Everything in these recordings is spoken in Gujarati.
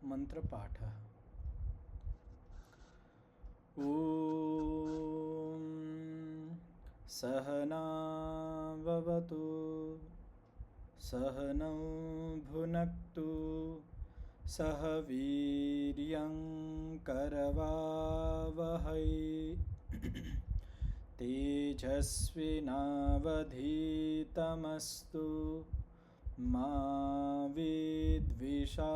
મંત્રપાઠ. ॐ सहनाववतु सहनौ भुनक्तु सह वीर्यं करवावहै तेजस्विनावधीतमस्तु मा विद्विषावहै.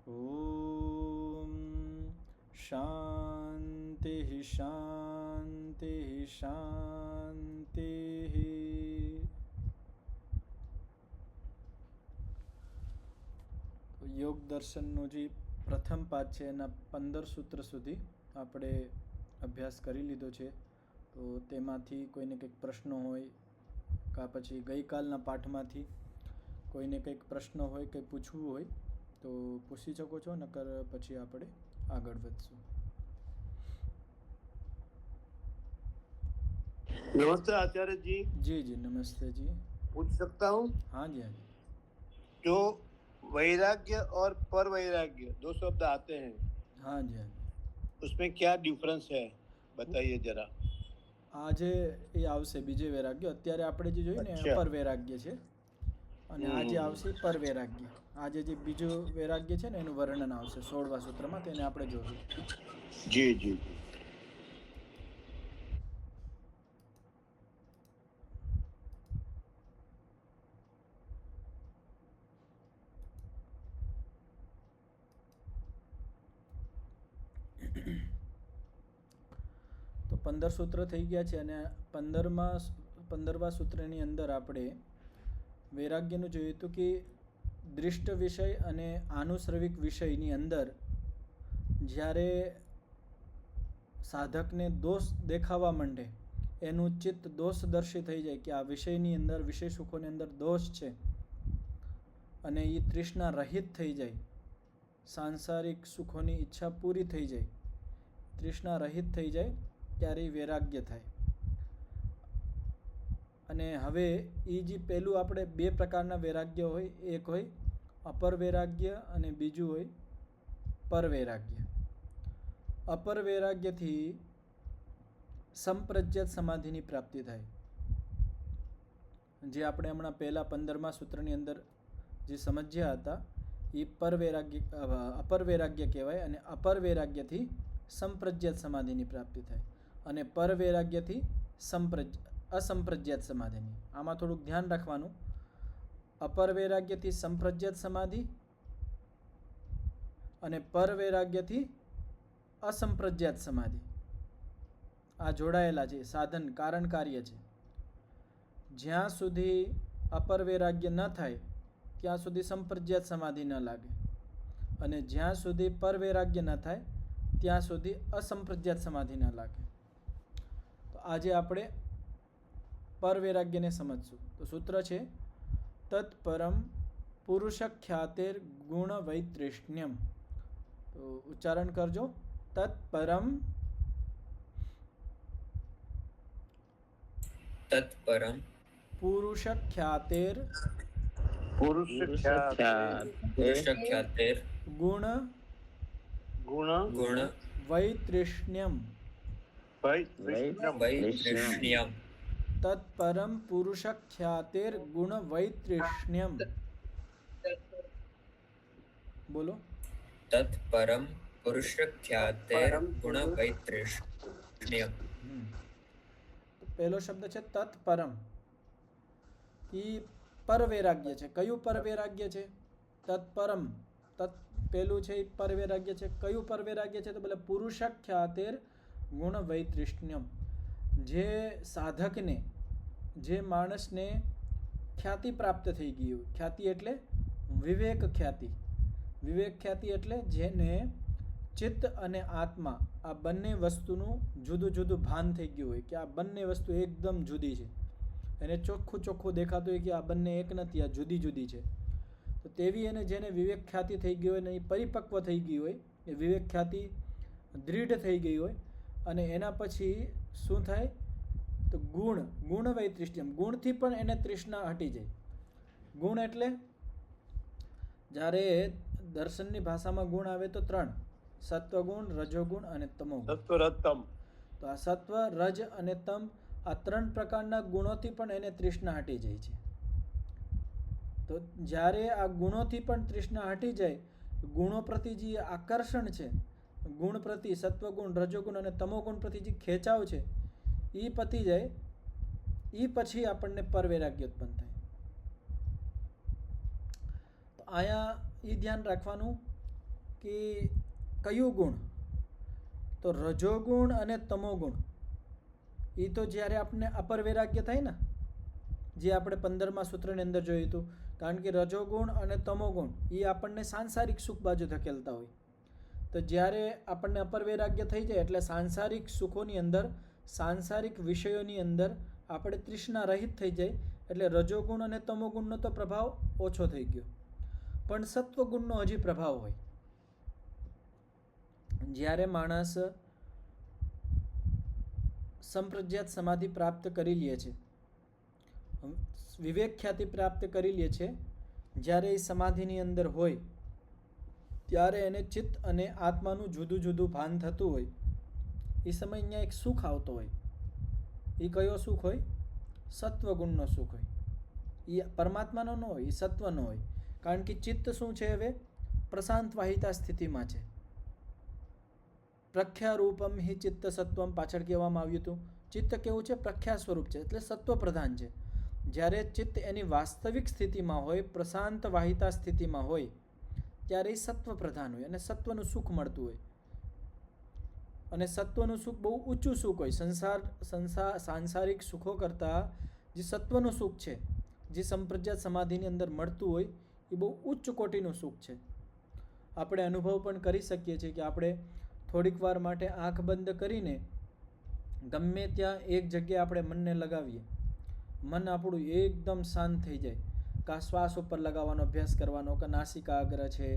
ॐ શાંતિઃ શાંતિઃ શાંતિઃ. યોગ દર્શનનું જે પ્રથમ પાઠ છે એના 15 સૂત્ર સુધી આપણે અભ્યાસ કરી લીધો છે. તો તેમાંથી કોઈને કંઈક પ્રશ્નો હોય કાં પછી ગઈકાલના પાઠમાંથી કોઈને કંઈક પ્રશ્ન હોય કંઈ પૂછવું હોય તો પૂછી શકો છો, નકર પછી આપણે આગળ વધશું. नमस्ते आचार्य जी. जी जी नमस्ते जी. पूछ सकता हूँ? हाँ जी हाँ जी. जो वैराग्य और पर वैराग्य दो शब्द आते हैं, हाँ जी हाँ जी, उसमें क्या डिफरेंस है बताइए जरा. આજે એ આવશે બીજે વૈરાગ્ય. અત્યારે આપણે જે જોયું ને અપર વૈરાગ્ય છે અને આજે આવશે પર વૈરાગ્ય. આજે જે બીજું વૈરાગ્ય છે ને એનું વર્ણન આવશે 16મા સૂત્રમાં, તેને આપણે જોશું. જી જી. તો 15 સૂત્ર થઈ ગયા છે અને 15મા સૂત્રની અંદર આપણે વૈરાગ્યનું જોયું હતું કે દૃષ્ટ વિષય અને આનુશ્રવિક વિષયની અંદર જ્યારે સાધકને દોષ દેખાવા માંડે, એનું ચિત્ત દોષદર્શી થઈ જાય કે આ વિષયની અંદર, વિષય સુખોની અંદર દોષ છે અને એ તૃષ્ણા રહિત થઈ જાય, સાંસારિક સુખોની ઈચ્છા પૂરી થઈ જાય, તૃષ્ણા રહિત થઈ જાય, ત્યારે વૈરાગ્ય થાય. અને હવે એ જે પહેલું આપણે બે પ્રકારના વૈરાગ્ય હોય, એક હોય અપર વૈરાગ્ય અને બીજું હોય પર વૈરાગ્ય. અપર વૈરાગ્યથી સંપ્રજ્ઞત સમાધિની પ્રાપ્તિ થાય, જે આપણે હમણાં પહેલા 15મા સૂત્રની અંદર જે સમજ્યા હતા એ પર વૈરાગ્ય, અપર વૈરાગ્ય કહેવાય. અને અપર વૈરાગ્યથી સંપ્રજ્ઞત સમાધિની પ્રાપ્તિ થાય અને પર વૈરાગ્યથી અસંપ્રજ્ઞાત સમાધિની. આમાં થોડુંક ધ્યાન રાખવાનું. અપર વૈરાગ્યથી સંપ્રજ્ઞાત સમાધિ અને પર વૈરાગ્યથી અસંપ્રજ્ઞાત સમાધિ, આ જોડાયેલા છે, સાધન કારણ કાર્ય છે. જ્યાં સુધી અપર વૈરાગ્ય ન થાય ત્યાં સુધી સંપ્રજ્ઞાત સમાધિ ન લાગે, અને જ્યાં સુધી પર વૈરાગ્ય ન થાય ત્યાં સુધી અસંપ્રજ્ઞાત સમાધિ ન લાગે. તો આજે આપણે પર વૈરાગ્યને સમજશું. તો સૂત્ર છે તત્પરમ પુરુષ ખ્યાતેર ગુણ વૈતૃષ્ણ્યમ. તો ઉચ્ચારણ કરજો. તત્પરમ પુરુષ ખ્યાતેર ગુણ વૈતૃષ્ણ્યમ. તત્પરમ પુરુષ ખ્યાતેર ગુણ વૈતૃષ્ણ્યમ. બોલો. તત્પરમ પુરુષ ખ્યાતેર ગુણ વૈતૃષ્ણ્યમ. પહેલો શબ્દ છે તત્પરમ. ઈ પર વૈરાગ્ય છે. કયું પર વૈરાગ્ય છે? તત્પરમ. તત્ પેલું છે એ પર વૈરાગ્ય છે. કયું પર વૈરાગ્ય છે? તો બોલે પુરુષ ખ્યાતેર ગુણ વૈતૃષ્ણ્યમ. જે સાધકને, જે માણસને ખ્યાતિ પ્રાપ્ત થઈ ગઈ હોય. ખ્યાતિ એટલે વિવેક ખ્યાતિ. વિવેક ખ્યાતિ એટલે જેને ચિત્ત અને આત્મા આ બંને વસ્તુનું જુદું જુદું ભાન થઈ ગયું હોય કે આ બંને વસ્તુ એકદમ જુદી છે. એને ચોખ્ખું દેખાતું હોય કે આ બંને એક નથી, આ જુદી જુદી છે. તો તેવી એને જેને વિવેક ખ્યાતિ થઈ ગઈ હોય ને એ પરિપક્વ થઈ ગઈ હોય, એ વિવેક ખ્યાતિ દૃઢ થઈ ગઈ હોય, અને એના પછી શું થાય તો ગુણ વૈતૃષ્ણ્યમ. ગુણથી પણ એને તૃષ્ણા હટી જાય. ગુણ એટલે જ્યારે દર્શનની ભાષામાં ગુણ આવે તો 3: સત્વગુણ, રજોગુણ અને તમોગુણ. સત્વરતમ. તો આ સત્વ, રજ અને તમ, આ 3 પ્રકારના ગુણોથી પણ એને તૃષ્ણા હટી જાય છે. તો જ્યારે આ ગુણોથી પણ તૃષ્ણા હટી જાય, ગુણો પ્રતિ જે આકર્ષણ છે, ગુણ પ્રતિ, સત્વગુણ, રજોગુણ અને તમોગુણ પ્રતિ જે ખેંચાવ છે, એ પતી જાય, એ પછી આપણને પરવૈરાગ્ય ઉત્પન્ન થાય. તો અહીંયા એ ધ્યાન રાખવાનું કે કયું ગુણ, તો રજોગુણ અને તમોગુણ, એ તો જ્યારે આપણને અપર વૈરાગ્ય થાય ને, જે આપણે 15મા સૂત્રની અંદર જોયું હતું. કારણ કે રજોગુણ અને તમોગુણ એ આપણને સાંસારિક સુખ બાજુ ધકેલતા હોય. તો જ્યારે આપણને અપર વૈરાગ્ય થઈ જાય એટલે સાંસારિક સુખોની અંદર, સાંસારિક વિષયોની અંદર આપણે તૃષ્ણા રહિત થઈ જાય. એટલે રજોગુણ અને તમોગુણનો તો પ્રભાવ ઓછો થઈ ગયો, પણ સત્વગુણનો હજી પ્રભાવ હોય. જ્યારે માણસ સંપ્રજ્ઞાત સમાધિ પ્રાપ્ત કરી લે છે, વિવેક ખ્યાતિ પ્રાપ્ત કરી લે છે, જ્યારે એ સમાધિની અંદર હોય ત્યારે એને ચિત્ત અને આત્માનું જુદું જુદું ભાન થતું હોય. એ સમય અહીંયા એક સુખ આવતો હોય. એ કયો સુખ હોય? સત્વગુણનો સુખ હોય. એ પરમાત્માનો ન હોય, એ સત્વનો હોય. કારણ કે ચિત્ત શું છે? હવે પ્રશાંત વાહિતા સ્થિતિમાં છે. પ્રખ્યારૂપમ હિ ચિત્ત સત્વમ પાછળ કહેવામાં આવ્યું હતું. ચિત્ત કેવું છે? પ્રખ્યા સ્વરૂપ છે, એટલે સત્વ પ્રધાન છે. જ્યારે ચિત્ત એની વાસ્તવિક સ્થિતિમાં હોય, પ્રશાંત વાહિતા સ્થિતિમાં હોય, ત્યારે એ સત્વ પ્રધાન હોય અને સત્વનું સુખ મળતું હોય. અને સત્વનું સુખ બહુ ઊંચું સુખ હોય. સાંસારિક સુખો કરતાં જે સત્વનું સુખ છે, જે સંપ્રજ્ઞાત સમાધિની અંદર મળતું હોય, એ બહુ ઉચ્ચ કોટીનું સુખ છે. આપણે અનુભવ પણ કરી શકીએ છીએ કે આપણે થોડીક વાર માટે આંખ બંધ કરીને ગમે ત્યાં એક જગ્યાએ આપણે મનને લગાવીએ, મન આપણું એકદમ શાંત થઈ જાય. કાં શ્વાસ ઉપર લગાવવાનો અભ્યાસ કરવાનો, કે નાસિકાગ્ર છે,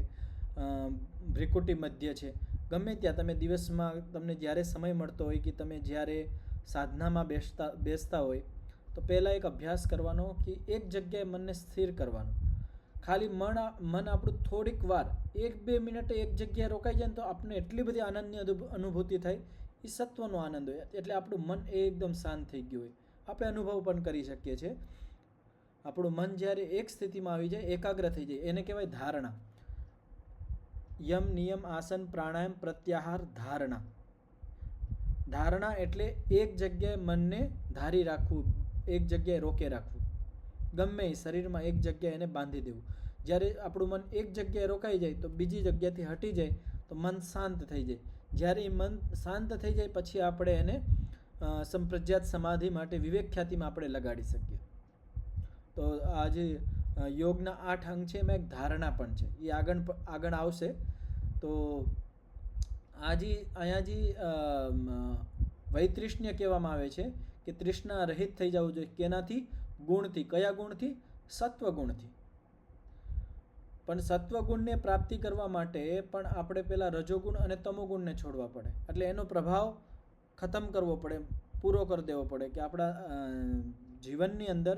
ભ્રિકુટી મધ્ય છે, ગમે ત્યાં તમે દિવસમાં તમને જ્યારે સમય મળતો હોય કે તમે જ્યારે સાધનામાં બેસતા હોય, તો પહેલાં એક અભ્યાસ કરવાનો કે એક જગ્યાએ મનને સ્થિર કરવાનું. ખાલી મન આપણું થોડીક વાર 1-2 મિનિટ એક જગ્યાએ રોકાઈ જાય ને તો આપણને એટલી બધી આનંદની અનુભૂતિ થાય. એ સત્વનો આનંદ હોય, એટલે આપણું મન એકદમ શાંત થઈ ગયું હોય. આપણે અનુભવ પણ કરી શકીએ છીએ. આપણું મન જ્યારે એક સ્થિતિમાં આવી જાય, એકાગ્ર થઈ જાય, એને કહેવાય ધારણા. યમ, નિયમ, આસન, પ્રાણાયામ, પ્રત્યાહાર, ધારણા. ધારણા એટલે એક જગ્યાએ મનને ધારી રાખવું, એક જગ્યાએ રોકે રાખવું. ગમે શરીરમાં એક જગ્યાએ એને બાંધી દેવું. જ્યારે આપણું મન એક જગ્યાએ રોકાઈ જાય તો બીજી જગ્યાથી હટી જાય તો મન શાંત થઈ જાય. જ્યારે એ મન શાંત થઈ જાય પછી આપણે એને સંપ્રજ્ઞાત સમાધિ માટે વિવેક ખ્યાતિમાં આપણે લગાડી શકીએ. તો આ જે યોગના 8 અંગ છે એમાં એક ધારણા પણ છે, એ આગળ આવશે. તો અહીંયા જે વૈતૃષ્ણ્ય કહેવામાં આવે છે કે તૃષ્ણા રહિત થઈ જવું જોઈએ. કેનાથી? ગુણથી. કયા ગુણથી? સત્વગુણથી. પણ સત્વગુણને પ્રાપ્તિ કરવા માટે પણ આપણે પહેલાં રજોગુણ અને તમોગુણને છોડવા પડે. એટલે એનો પ્રભાવ ખતમ કરવો પડે, પૂરો કરી દેવો પડે. કે આપણા જીવનની અંદર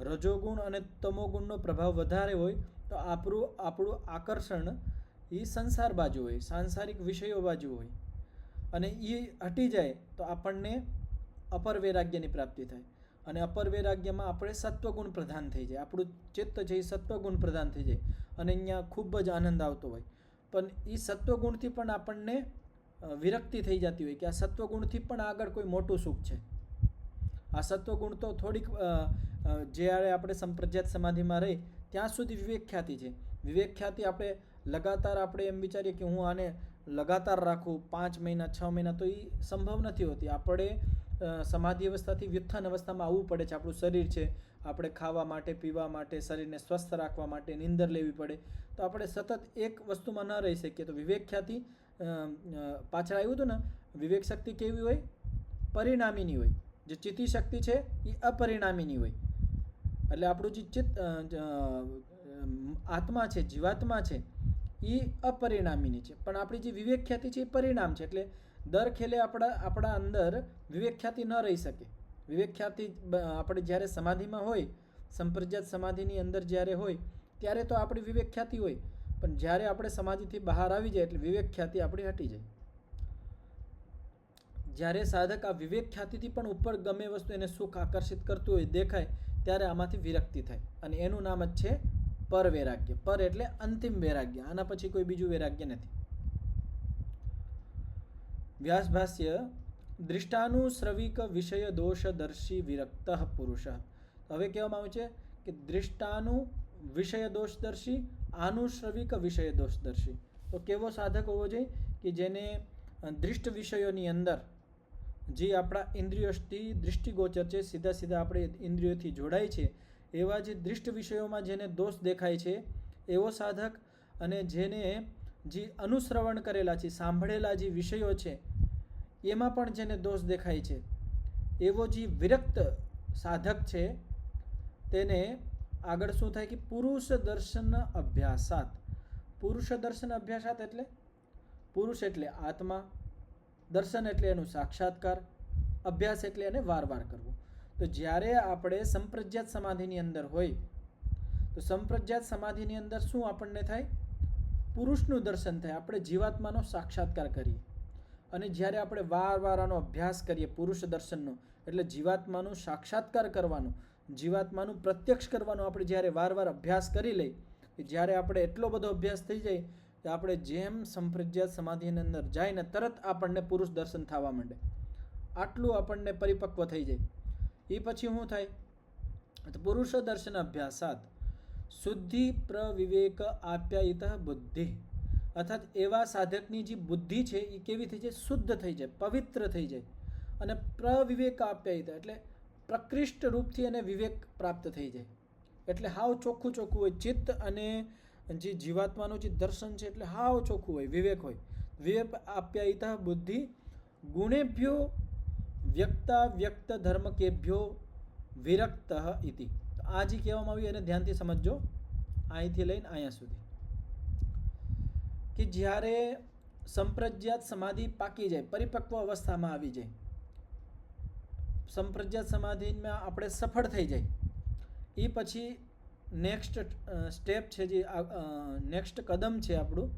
રજોગુણ અને તમોગુણનો પ્રભાવ વધારે હોય તો આપણું આકર્ષણ એ સંસાર બાજુ હોય, સાંસારિક વિષયો બાજુ હોય. અને એ હટી જાય તો આપણને અપર વૈરાગ્યની પ્રાપ્તિ થાય. અને અપર વૈરાગ્યમાં આપણે સત્વગુણ પ્રધાન થઈ જાય. આપણું ચિત્ત છે એ સત્વગુણ પ્રધાન થઈ જાય અને અહીંયા ખૂબ જ આનંદ આવતો હોય. પણ એ સત્વગુણથી પણ આપણને વિરક્તિ થઈ જતી હોય કે આ સત્વગુણથી પણ આગળ કોઈ મોટું સુખ છે. આ સત્વગુણ તો થોડીક જ્યારે આપણે સંપ્રજ્ઞાત સમાધિમાં રહી ત્યાં સુધી વિવેક ખ્યાતિ છે. વિવેક ખ્યાતિ આપણે લગાતાર આપણે એમ વિચારીએ કે હું આને લગાતાર રાખું 5 મહિના 6 મહિના, તો એ સંભવ નથી હોતી. આપણે સમાધિ અવસ્થાથી વ્યુત્થાન અવસ્થામાં આવવું પડે છે. આપણું શરીર છે, આપણે ખાવા માટે, પીવા માટે, શરીરને સ્વસ્થ રાખવા માટે નીંદર લેવી પડે. તો આપણે સતત એક વસ્તુમાં ન રહી શકીએ. તો વિવેક ખ્યાતિ પાછળ આવ્યું હતું ને, વિવેક શક્તિ કેવી હોય? પરિણામીની હોય. જે ચિત્તી શક્તિ છે એ અપરિણામીની હોય. એટલે આપણું જે ચિત્ત આત્મા છે, જીવાત્મા છે, એ અપરિણામીની છે. પણ આપણી જે વિવેક ખ્યાતિ છે એ પરિણામ છે. એટલે દર ખેલે આપણા અંદર વિવેક ખ્યાતિ ન રહી શકે. વિવેક ખ્યાતિ આપણે જ્યારે સમાધિમાં હોય, સંપ્રજ્ઞાત સમાધિની અંદર જ્યારે હોય ત્યારે તો આપણી વિવેક ખ્યાતિ હોય. પણ જ્યારે આપણે સમાધિથી બહાર આવી જાય એટલે વિવેક ખ્યાતિ આપણી હટી જાય. જ્યારે સાધક આ વિવેક ખ્યાતિથી પણ ઉપર ગમે વસ્તુ એને સુખ આકર્ષિત કરતું હોય દેખાય ત્યારે આમાંથી વિરક્તિ થાય અને એનું નામ જ છે પર વૈરાગ્ય. પર એટલે અંતિમ વૈરાગ્ય, આના પછી કોઈ બીજું વૈરાગ્ય નથી. વ્યાસ ભાષ્ય દૃષ્ટાનુશ્રવિક વિષય દોષદર્શી વિરક્ત પુરુષ. હવે કહેવામાં આવે છે કે દૃષ્ટાનુ વિષય દોષદર્શી, આનુશ્રવિક વિષય દોષદર્શી. તો કેવો સાધક હોવો જોઈએ કે જેને દૃષ્ટ વિષયોની અંદર જે આપણા ઇન્દ્રિયોથી દૃષ્ટિગોચર છે, સીધા સીધા આપણે ઇન્દ્રિયોથી જોડાય છે, એવા જે દૃષ્ટ વિષયોમાં જેને દોષ દેખાય છે એવો સાધક, અને જેને જે અનુશ્રવણ કરેલા છે, સાંભળેલા જે વિષયો છે એમાં પણ જેને દોષ દેખાય છે એવો જે વિરક્ત સાધક છે તેને આગળ શું થાય કે પુરુષ દર્શન અભ્યાસાત. પુરુષ દર્શન અભ્યાસાત એટલે પુરુષ એટલે આત્મા, દર્શન એટલે એનું સાક્ષાત્કાર, અભ્યાસ એટલે એને વાર વાર કરવું. તો જ્યારે આપણે સંપ્રજ્ઞાત સમાધિની અંદર હોય તો સંપ્રજ્ઞાત સમાધિની અંદર શું આપણને થાય? પુરુષનું દર્શન થાય, આપણે જીવાત્માનો સાક્ષાત્કાર કરીએ. અને જ્યારે આપણે વાર વાર આનો અભ્યાસ કરીએ પુરુષ દર્શનનો, એટલે જીવાત્માનું સાક્ષાત્કાર કરવાનો, જીવાત્માનું પ્રત્યક્ષ કરવાનો આપણે જ્યારે વાર વાર અભ્યાસ કરી લઈ, જ્યારે આપણે એટલો બધો અભ્યાસ થઈ જાય કે આપણે જેમ સંપ્રજ્ઞાત સમાધિની અંદર જાય ને તરત આપણને પુરુષ દર્શન થવા માંડે, આટલું આપણને પરિપક્વ થઈ જાય. એ પછી શું થાય? તો પુરુષ દર્શન અભ્યાસાત શુદ્ધિ પ્રવિવેક આપ્યાયિત બુદ્ધિ. અર્થાત એવા સાધકની જે બુદ્ધિ છે એ કેવી થઈ જાય? શુદ્ધ થઈ જાય, પવિત્ર થઈ જાય. અને પ્રવિવેક આપ્યાયિત એટલે પ્રકૃષ્ટ રૂપથી એને વિવેક પ્રાપ્ત થઈ જાય. એટલે હાવ ચોખ્ખું ચોખ્ખું હોય ચિત્ત, અને જે જીવાત્માનું જે દર્શન છે એટલે હાવ ચોખ્ખું હોય, વિવેક હોય. વિવેક આપ્યાયિત બુદ્ધિ ગુણેભ્યો વ્યક્તા વ્યક્ત ધર્મકેભ્યો વિરક્ત ઇતિ. આ જે કહેવામાં આવ્યું એને ધ્યાનથી સમજજો, અહીંથી લઈને અહીંયા સુધી, કે જ્યારે સંપ્રજ્ઞાત સમાધિ પાકી જાય, પરિપક્વ અવસ્થામાં આવી જાય, સંપ્રજ્ઞાત સમાધિમાં આપણે સફળ થઈ જાય, એ પછી નેક્સ્ટ સ્ટેપ છે, જે નેક્સ્ટ કદમ છે આપણું,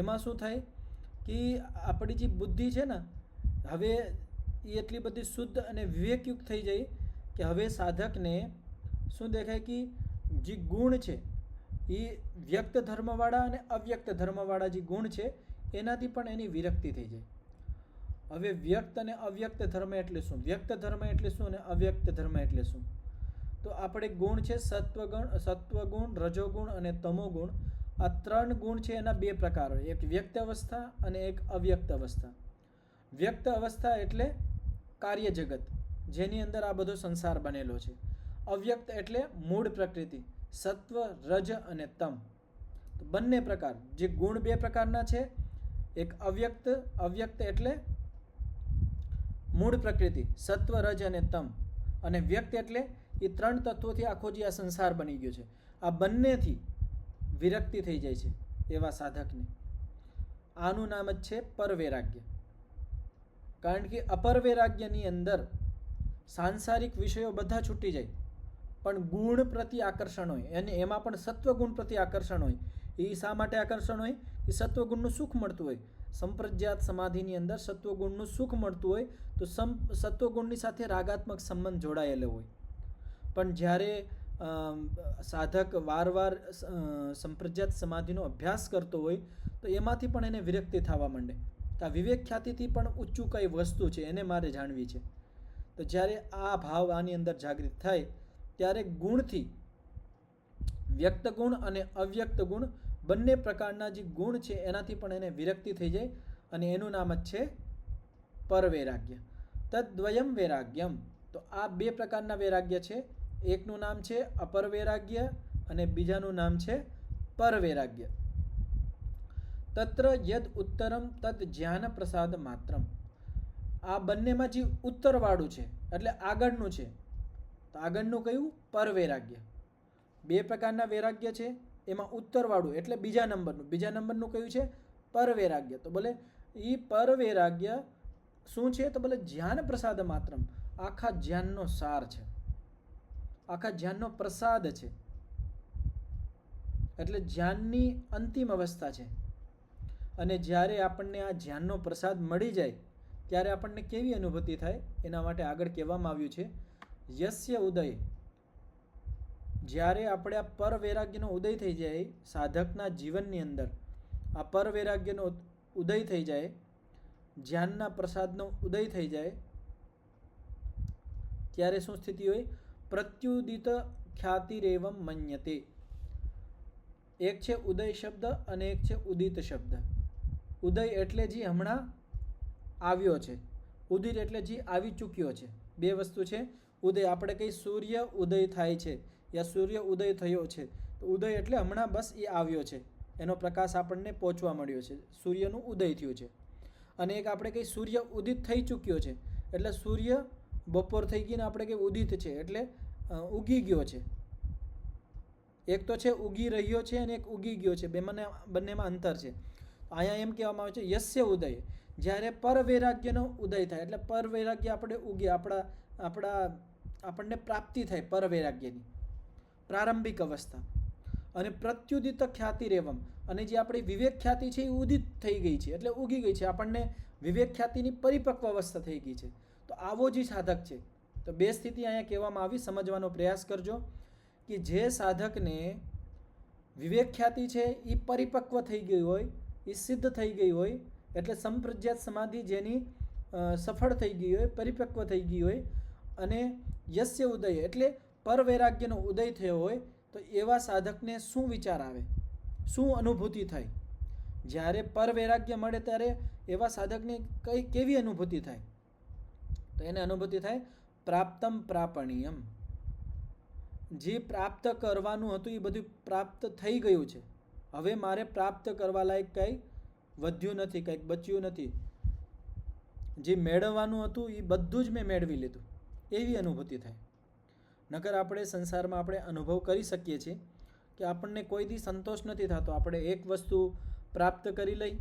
એમાં શું થાય કે આપણી જે બુદ્ધિ છે ને હવે એ એટલી બધી શુદ્ધ અને વિવેકયુક્ત થઈ જાય કે હવે સાધકને શું દેખાય કે જે ગુણ છે એ વ્યક્ત ધર્મવાળા અને અવ્યક્ત ધર્મવાળા જે ગુણ છે એનાથી પણ એની વિરક્તિ થઈ જાય. હવે વ્યક્ત અને અવ્યક્ત ધર્મ એટલે શું? વ્યક્ત ધર્મ એટલે શું અને અવ્યક્ત ધર્મ એટલે શું? તો આપણે ગુણ છે સત્વગુણ, રજોગુણ અને તમોગુણ. આ ત્રણ ગુણ છે, એના બે પ્રકાર હોય, એક વ્યક્ત અવસ્થા અને એક અવ્યક્ત અવસ્થા. વ્યક્ત અવસ્થા એટલે કાર્ય જગત, જેની અંદર આ બધો સંસાર બનેલો છે. અવ્યક્ત એટલે મૂળ પ્રકૃતિ, સત્વ, રજ અને તમ. તો બંને પ્રકાર, જે ગુણ બે પ્રકારના છે, એક અવ્યક્ત એટલે મૂળ પ્રકૃતિ, સત્વ, રજ અને તમ, અને વ્યક્ત એટલે એ ત્રણ તત્વોથી આખો જે આ સંસાર બની ગયો છે. આ બંનેથી વિરક્તિ થઈ જાય છે એવા સાધકને. આનું નામ જ છે પરવૈરાગ્ય. કારણ કે અપર વૈરાગ્યની અંદર સાંસારિક વિષયો બધા છૂટી જાય, પણ ગુણ પ્રતિ આકર્ષણ હોય, અને એમાં પણ સત્વગુણ પ્રતિ આકર્ષણ હોય. એ શા માટે આકર્ષણ હોય? એ સત્વગુણનું સુખ મળતું હોય. સંપ્રજ્ઞાત સમાધિની અંદર સત્વગુણનું સુખ મળતું હોય તો સત્વગુણની સાથે રાગાત્મક સંબંધ જોડાયેલો હોય. પણ જ્યારે સાધક વારવાર સંપ્રજ્ઞાત સમાધિનો અભ્યાસ કરતો હોય તો એમાંથી પણ એને વિરક્તિ થવા માંડે. આ વિવેક ખ્યાતિથી પણ ઊંચું કઈ વસ્તુ છે એને મારે જાણવી છે. તો જ્યારે આ ભાવ આની અંદર જાગૃત થાય ત્યારે ગુણથી વ્યક્ત ગુણ અને અવ્યક્ત ગુણ બંને પ્રકારના જે ગુણ છે એનાથી પણ એને વિરક્તિ થઈ જાય, અને એનું નામ જ છે પરવૈરાગ્ય. તદ્વયમ વૈરાગ્યમ. તો આ બે પ્રકારના વૈરાગ્ય છે. એકનું નામ છે અપર વૈરાગ્ય અને બીજાનું નામ છે પરવૈરાગ્ય. તત્ર યદ ઉત્તરમ તદ જ્ઞાન પ્રસાદ માત્રમ. આ બંનેમાં જે ઉત્તરવાળું છે એટલે આગળનું છે, તો આગળનું કયું? પરવૈરાગ્ય. બે પ્રકારના વૈરાગ્ય છે, એમાં ઉત્તરવાળું એટલે બીજા નંબરનું કયું છે? પરવૈરાગ્ય. તો બોલે એ પરવૈરાગ્ય શું છે? તો બોલે જ્ઞાન પ્રસાદ માત્રમ, આખા જ્ઞાનનો સાર છે, આખા જ્ઞાનનો પ્રસાદ છે. એટલે ધ્યાનની અંતિમ અવસ્થા છે. અને જ્યારે આપણને આ ધ્યાનનો પ્રસાદ મળી જાય ત્યારે આપણને કેવી અનુભૂતિ થાય એના માટે આગળ કહેવામાં આવ્યું છે યસ્ય ઉદય. જ્યારે આપણે આ પર વૈરાગ્યનો ઉદય થઈ જાય સાધકના જીવનની અંદર, આ પર વૈરાગ્યનો ઉદય થઈ જાય, ધ્યાનના પ્રસાદનો ઉદય થઈ જાય, ત્યારે શું સ્થિતિ હોય? પ્રત્યુદિત ખ્યાતિરેવમ મન્યતે. એક છે ઉદય શબ્દ અને એક છે ઉદિત શબ્દ. ઉદય એટલે જે હમણાં આવ્યો છે, ઉદિત એટલે જે આવી ચૂક્યો છે. બે વસ્તુ છે. ઉદય આપણે કઈ સૂર્ય ઉદય થાય છે યા સૂર્ય ઉદય થયો છે, તો ઉદય એટલે હમણાં બસ એ આવ્યો છે, એનો પ્રકાશ આપણને પહોંચવા મળ્યો છે, સૂર્યનું ઉદય થયું છે. અને એક આપણે કઈ સૂર્ય ઉદિત થઈ ચૂક્યો છે, એટલે સૂર્ય બપોર થઈ ગઈ ને આપણે કઈ ઉદિત છે એટલે ઉગી ગયો છે. એક તો છે ઉગી રહ્યો છે અને એક ઉગી ગયો છે, બંનેમાં અંતર છે. અહીંયા એમ કહેવામાં આવે છે યસ્ય ઉદય, જ્યારે પર વૈરાગ્યનો ઉદય થાય એટલે પર વૈરાગ્ય આપણે ઉગે, આપણને પ્રાપ્તિ થાય પર વૈરાગ્યની પ્રારંભિક અવસ્થા. અને પ્રત્યુદિત ખ્યાતિ રેવમ, અને જે આપણી વિવેક ખ્યાતિ છે એ ઉદિત થઈ ગઈ છે એટલે ઉગી ગઈ છે, આપણને વિવેક ખ્યાતિની પરિપક્વ અવસ્થા થઈ ગઈ છે. તો આવો જે સાધક છે, તો બે સ્થિતિ અહીંયા કહેવામાં આવી, સમજવાનો પ્રયાસ કરજો કે જે સાધકને વિવેક ખ્યાતિ છે એ પરિપક્વ થઈ ગઈ હોય, એ સિદ્ધ થઈ ગઈ હોય, એટલે સંપ્રજ્ઞાત સમાધિ જેની સફળ થઈ ગઈ હોય, પરિપક્વ થઈ ગઈ હોય, અને યસ્ય ઉદય એટલે પર વૈરાગ્યનો ઉદય થયો હોય, તો એવા સાધકને શું વિચાર આવે, શું અનુભૂતિ થાય? જ્યારે પર વૈરાગ્ય મળે ત્યારે એવા સાધકને કેવી અનુભૂતિ થાય? તો એને અનુભૂતિ થાય પ્રાપ્તમ પ્રાપણીયમ. જે પ્રાપ્ત કરવાનું હતું એ બધું પ્રાપ્ત થઈ ગયું છે, હવે મારે પ્રાપ્ત કરવા લાયક કંઈ વધ્યું નથી, કંઈક બચ્યું નથી. જે મેળવવાનું હતું એ બધું જ મેં મેળવી લીધું, એવી અનુભૂતિ થાય. નકર આપણે સંસારમાં આપણે અનુભવ કરી શકીએ છીએ કે આપણને કોઈ દી સંતોષ નથી થતો. આપણે એક વસ્તુ પ્રાપ્ત કરી લઈ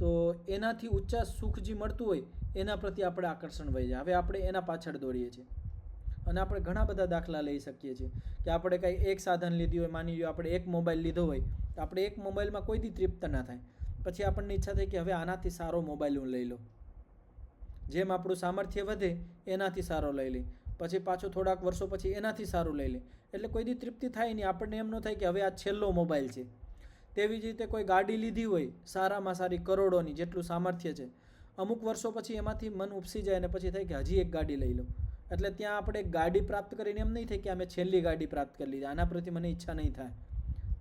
તો એનાથી ઊંચા સુખ જે મળતું હોય એના પ્રત્યે આપણે આકર્ષણ વહી જાય, હવે આપણે એના પાછળ દોડીએ છીએ. અને આપણે ઘણા બધા દાખલા લઈ શકીએ છીએ કે આપણે કંઈ એક સાધન લીધી હોય, માની લો આપણે એક મોબાઈલ લીધો હોય, તો આપણે એક મોબાઈલમાં કોઈ દી તૃપ્ત ના થાય, પછી આપણને ઈચ્છા થાય કે હવે આનાથી સારો મોબાઈલ હું લઈ લઉં. જેમ આપણું સામર્થ્ય વધે એનાથી સારો લઈ લઈ, પછી પાછું થોડાક વર્ષો પછી એનાથી સારું લઈ લે, એટલે કોઈ દી તૃપ્તિ થાય નહીં. આપણને એમ ન થાય કે હવે આ છેલ્લો મોબાઈલ છે. તેવી જ રીતે કોઈ ગાડી લીધી હોય સારામાં સારી કરોડોની, જેટલું સામર્થ્ય છે, અમુક વર્ષો પછી એમાંથી મન ઉપસી જાય અને પછી થાય કે હજી એક ગાડી લઈ લો. એટલે ત્યાં આપણે ગાડી પ્રાપ્ત કરીને એમ નહીં થાય કે અમે છેલ્લી ગાડી પ્રાપ્ત કરી લીધી, આના પ્રત્યે મને ઈચ્છા નહીં થાય,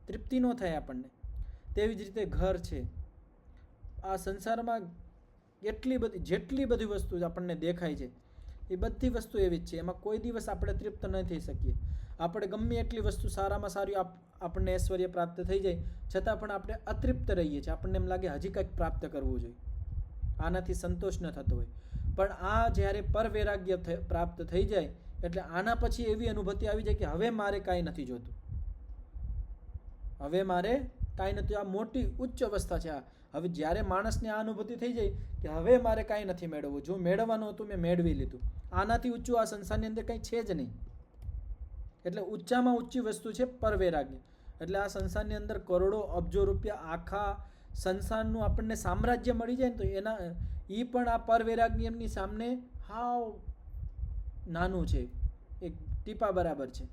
તૃપ્તિ ન થાય આપણને. તેવી જ રીતે ઘર છે. આ સંસારમાં જેટલી બધી વસ્તુ આપણને દેખાય છે એ બધી વસ્તુ એવી જ છે, એમાં કોઈ દિવસ આપણે તૃપ્ત ન થઈ શકીએ. આપણે ગમે એટલી વસ્તુ સારામાં સારી આપણને ઐશ્વર્ય પ્રાપ્ત થઈ જાય છતાં પણ આપણે અતૃપ્ત રહીએ છીએ, આપણને એમ લાગે હજી કંઈક પ્રાપ્ત કરવું જોઈએ, આનાથી સંતોષ ન થતો હોય. પણ આ જ્યારે પર વૈરાગ્ય પ્રાપ્ત થઈ જાય એટલે આના પછી એવી અનુભૂતિ આવી જાય કે હવે મારે કાંઈ નથી જોતું, હવે મારે કાંઈ નથી. આ મોટી ઉચ્ચ અવસ્થા છે. હવે જ્યારે માણસને આ અનુભૂતિ થઈ જાય કે હવે મારે કાંઈ નથી મેળવવું, જો મેળવવાનું હતું મેં મેળવી લીધું, આનાથી ઊંચું આ સંસારની અંદર કંઈ છે જ નહીં. એટલે ઊંચામાં ઊંચી વસ્તુ છે પર વૈરાગ્ય. એટલે આ સંસારની અંદર કરોડો અબજો રૂપિયા આખા સંસારનું આપણને સામ્રાજ્ય મળી જાય ને તો એના એ પણ આ પર વૈરાગ્યની સામે હાવ નાનું છે, એક ટીપા બરાબર છે.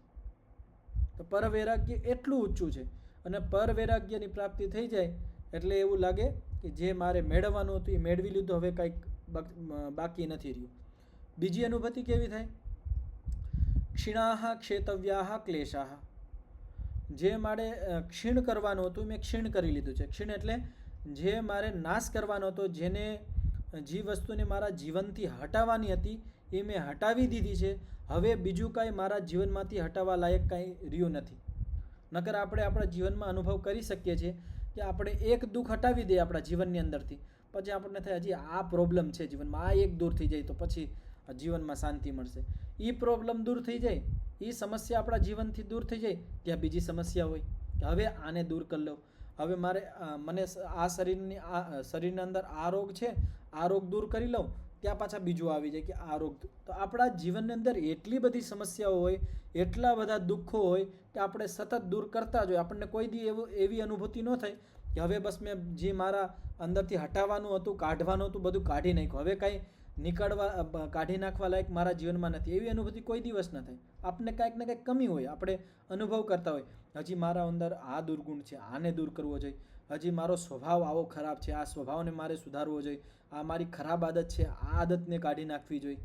તો પર વૈરાગ્ય એટલું ઊંચું છે. અને પર વૈરાગ્યની પ્રાપ્તિ થઈ જાય એટલે એવું લાગે કે જે મારે મેળવવાનું હતું એ મેળવી લીધું, હવે કંઈક બાકી નથી રહ્યું. બીજી અનુભૂતિ કેવી થાય? ક્ષીણાહ ક્ષેતવ્યાહ ક્લેશાહ. જે મારે ક્ષીણ કરવાનું હતું મેં ક્ષીણ કરી લીધું છે. ક્ષીણ એટલે જે મારે નાશ કરવાનો હતો, જે વસ્તુને મારા જીવનથી હટાવવાની હતી એ મેં હટાવી દીધી છે. હવે બીજું કાંઈ મારા જીવનમાંથી હટાવવા લાયક કાંઈ રહ્યું નથી. નકર આપણે આપણા જીવનમાં અનુભવ કરી શકીએ છીએ કે આપણે એક દુઃખ હટાવી દઈએ આપણા જીવનની અંદરથી, પછી આપણને થાય હજી આ પ્રોબ્લેમ છે જીવનમાં, આ એક દૂર થઈ જાય તો પછી જીવનમાં શાંતિ મળશે. એ પ્રોબ્લેમ દૂર થઈ જાય, એ સમસ્યા આપણા જીવનથી દૂર થઈ જાય, ત્યાં બીજી સમસ્યા હોય કે હવે આને દૂર કરી લઉં, હવે મને આ શરીરની અંદર આ રોગ છે, આ રોગ દૂર કરી લઉં, ત્યાં પાછા બીજું આવી જાય કે આ રોગ. તો આપણા જીવનની અંદર એટલી બધી સમસ્યાઓ હોય, એટલા બધા દુઃખો હોય કે આપણે સતત દૂર કરતા જ હોય. આપણને કોઈ દી એવી અનુભૂતિ ન થાય કે હવે બસ મેં જે મારા અંદરથી હટાવવાનું હતું, કાઢવાનું હતું, બધું કાઢી નાખ્યું, હવે કાંઈ કાઢી નાખવા લાયક મારા જીવનમાં નથી. એવી અનુભૂતિ કોઈ દિવસ ન થાય. આપણને કાંઈક ને કાંઈક કમી હોય, આપણે અનુભવ કરતા હોય હજી મારા અંદર આ દુર્ગુણ છે, આને દૂર કરવો જોઈએ, હજી મારો સ્વભાવ આવો ખરાબ છે, આ સ્વભાવને મારે સુધારવો જોઈએ, આ મારી ખરાબ આદત છે, આ આદતને કાઢી નાખવી જોઈએ,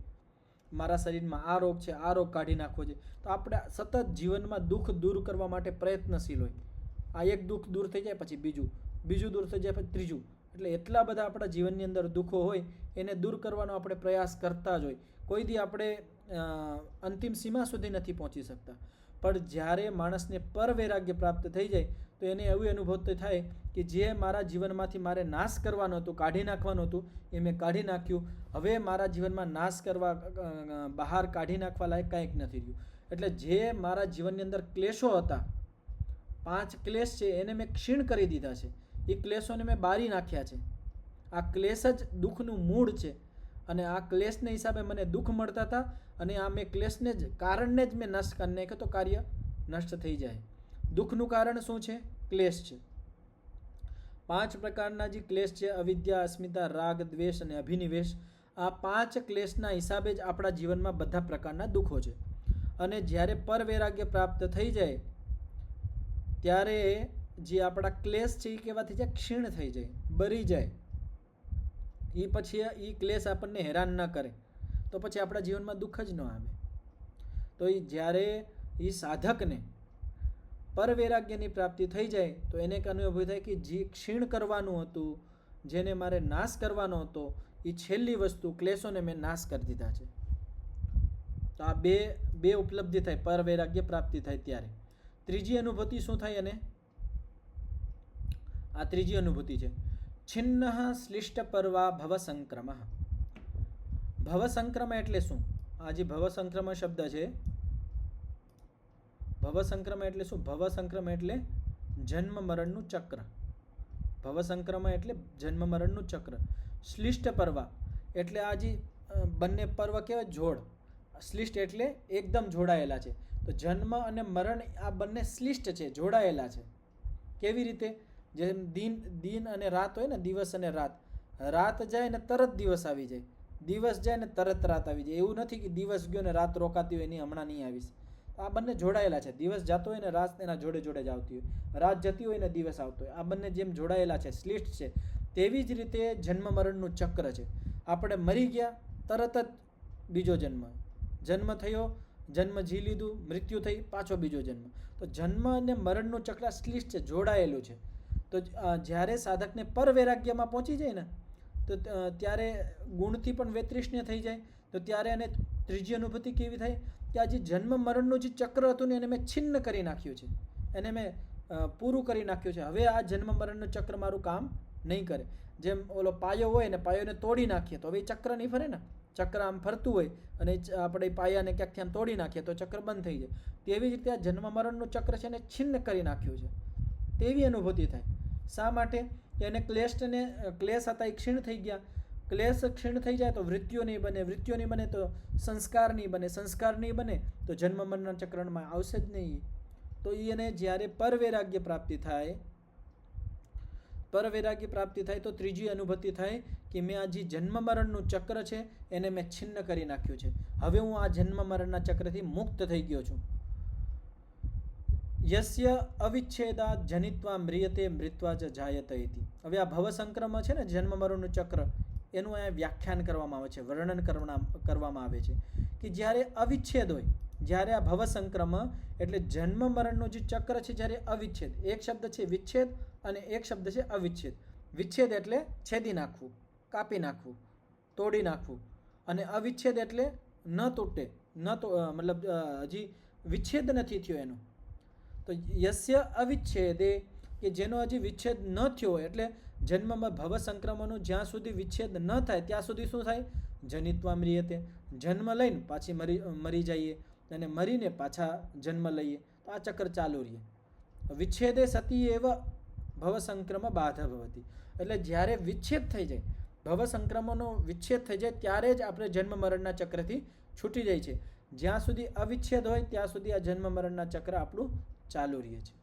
મારા શરીરમાં આ રોગ છે, આ રોગ કાઢી નાખવો જોઈએ. તો આપણે સતત જીવનમાં દુઃખ દૂર કરવા માટે પ્રયત્નશીલ હોય. આ એક દુઃખ દૂર થઈ જાય પછી બીજું દૂર થઈ જાય પછી ત્રીજું. એટલે એટલા બધા આપણા જીવનની અંદર દુઃખો હોય એને દૂર કરવાનો આપણે પ્રયાસ કરતા જ હોય. કોઈ દી આપણે અંતિમ સીમા સુધી નથી પહોંચી શકતા. પણ જ્યારે માણસને પર વૈરાગ્ય પ્રાપ્ત થઈ જાય તો એને એવી અનુભૂતિ થાય કે જે મારા જીવનમાંથી મારે નાશ કરવાનું હતું, કાઢી નાખવાનું હતું, એ મેં કાઢી નાખ્યું. હવે મારા જીવનમાં નાશ કરવા, બહાર કાઢી નાખવા લાયક કાંઈક નથી રહ્યું. એટલે જે મારા જીવનની અંદર ક્લેશો હતા, 5 ક્લેશ છે, એને મેં ક્ષીણ કરી દીધા છે. એ ક્લેશોને મેં બારી નાખ્યા છે. આ ક્લેશ જ દુઃખનું મૂળ છે અને આ ક્લેશને હિસાબે મને દુઃખ મળતા હતા અને આ મેં ક્લેશને જ કારણને જ મેં નષ્ટ કરી નાખ્યો તો કાર્ય નષ્ટ થઈ જાય. દુઃખનું કારણ શું છે? ક્લેશ છે. 5 પ્રકારના જે ક્લેશ છે, અવિદ્યા, અસ્મિતા, રાગ, દ્વેષ અને અભિનિવેશ, આ 5 ક્લેશના હિસાબે જ આપણા જીવનમાં બધા પ્રકારના દુઃખો છે. અને જ્યારે પર વૈરાગ્ય પ્રાપ્ત થઈ જાય ત્યારે જે આપણા ક્લેશ છે એ કેવા થઈ જાય? ક્ષીણ થઈ જાય, બરી જાય. એ પછી એ ક્લેશ આપણને હેરાન ન કરે તો પછી આપણા જીવનમાં દુઃખ જ ન આવે. તો એ જ્યારે એ સાધકને પર વૈરાગ્યની પ્રાપ્તિ થઈ જાય તો એને એક અનુભવ થાય કે જે ક્ષીણ કરવાનું હતું, જેને મારે નાશ કરવાનો હતો, એ છેલ્લી વસ્તુ ક્લેશોને મેં નાશ કરી દીધા છે. તો આ બે ઉપલબ્ધિ થાય પર વૈરાગ્ય પ્રાપ્તિ થાય ત્યારે. ત્રીજી અનુભૂતિ શું થાય? અને આ ત્રીજી અનુભૂતિ છે છિન્ન શ્લિષ્ટ પરવા ભવસંક્રમ. ભવસંક્રમ એટલે શું? આ જે ભવસંક્રમ શબ્દ છે, ભવસંક્રમ એટલે શું? ભવસંક્રમ એટલે જન્મ મરણનું ચક્ર. ભવસંક્રમ એટલે જન્મ મરણનું ચક્ર. શ્લિષ્ટ પર્વ એટલે આ જે બંને પર્વ કહેવાય જોડ. શ્લિષ્ટ એટલે એકદમ જોડાયેલા છે. તો જન્મ અને મરણ આ બંને શ્લિષ્ટ છે, જોડાયેલા છે. કેવી રીતે? જેમ દિન અને રાત હોય ને, દિવસ અને રાત. રાત જાય ને તરત દિવસ આવી જાય, દિવસ જાય ને તરત રાત આવી જાય. એવું નથી કે દિવસ ગયો ને રાત રોકાતી હોય, નહીં હમણાં નહીં આવીશ. આ બંને જોડાયેલા છે. દિવસ જતો હોય ને રાત એના જોડે જોડે જ આવતી હોય, રાત જતી હોય ને દિવસ આવતો હોય. આ બંને જેમ જોડાયેલા છે, શ્લિષ્ટ છે, તેવી જ રીતે જન્મ મરણનું ચક્ર છે. આપણે મરી ગયા તરત જ બીજો જન્મ થયો, જન્મ જી લીધું, મૃત્યુ થઈ, પાછો બીજો જન્મ. તો જન્મ અને મરણનું ચક્ર શ્લિષ્ટ છે, જોડાયેલું છે. તો જ્યારે સાધકને પર વૈરાગ્યમાં પહોંચી જાય ને તો ત્યારે ગુણથી પણ વૈતૃષ્ણ્ય થઈ જાય. તો ત્યારે એને ત્રીજી અનુભૂતિ કેવી થાય કે આ જે જન્મ મરણનું જે ચક્ર હતું ને એને મેં છિન્ન કરી નાખ્યું છે, એને મેં પૂરું કરી નાખ્યું છે. હવે આ જન્મ મરણનું ચક્ર મારું કામ નહીં કરે. જેમ ઓલો પાયો હોય ને, પાયોને તોડી નાખીએ તો હવે એ ચક્ર નહીં ફરે ને. ચક્ર આમ ફરતું હોય અને આપણે પાયાને ક્યાંકથી આમ તોડી નાખીએ તો ચક્ર બંધ થઈ જાય. તેવી જ રીતે આ જન્મ મરણનું ચક્ર છે એને છિન્ન કરી નાખ્યું છે, તેવી અનુભૂતિ થાય. શા માટે? એને ક્લેશ હતા એ ક્ષીણ થઈ ગયા. ક્લેશ ક્ષીણ થઈ જાય તો વૃત્તિઓ નહીં બને, વૃત્તિઓ નહીં બને તો સંસ્કાર નહીં બને, સંસ્કાર નહીં બને તો જન્મ મરણના ચક્રમાં આવશે જ નહીં. તો એને જ્યારે પર વૈરાગ્ય પ્રાપ્તિ થાય, પર વૈરાગ્ય પ્રાપ્તિ થાય તો ત્રીજી અનુભૂતિ થાય કે મેં આ જે જન્મ મરણનું ચક્ર છે એને મેં છિન્ન કરી નાખ્યું છે. હવે હું આ જન્મ મરણના ચક્રથી મુક્ત થઈ ગયો છું. યસ્ય અવિચ્છેદાત જનિત્વા મ્રિયતે મૃત્વા જ જાયતે ઇતિ. હવે આ ભવસંક્રમ છે ને, જન્મ મરણનું ચક્ર, એનું અહીંયા વ્યાખ્યાન કરવામાં આવે છે, વર્ણન કરવામાં આવે છે કે જ્યારે અવિચ્છેદ હોય, જ્યારે આ ભવસંક્રમ એટલે જન્મ મરણનું જે ચક્ર છે જ્યારે અવિચ્છેદ. એક શબ્દ છે વિચ્છેદ અને એક શબ્દ છે અવિચ્છેદ. વિચ્છેદ એટલે છેદી નાખવું, કાપી નાખવું, તોડી નાખવું. અને અવિચ્છેદ એટલે ન તૂટે, મતલબ હજી વિચ્છેદ નથી થયો એનો. તો યસ્ય અવિચ્છેદે કે જેનો હજી વિચ્છેદ ન થયો હોય, એટલે જન્મમાં ભવ સંક્રમણનું જ્યાં સુધી વિચ્છેદ ન થાય ત્યાં સુધી શું થાય? જનિત્વા મ્રિયતે. જન્મ લઈને પાછી મરી જઈએ અને મરીને પાછા જન્મ લઈએ, તો આ ચક્ર ચાલુ રહીએ. વિચ્છેદે સતી એવ ભવસંક્રમ બાધા ભવતી. એટલે જ્યારે વિચ્છેદ થઈ જાય, ભવ સંક્રમણનો વિચ્છેદ થઈ જાય ત્યારે જ આપણે જન્મ મરણના ચક્રથી છૂટી જાય છે. જ્યાં સુધી અવિચ્છેદ હોય ત્યાં સુધી આ જન્મ મરણના ચક્ર આપણું ચાલુ રહે છે.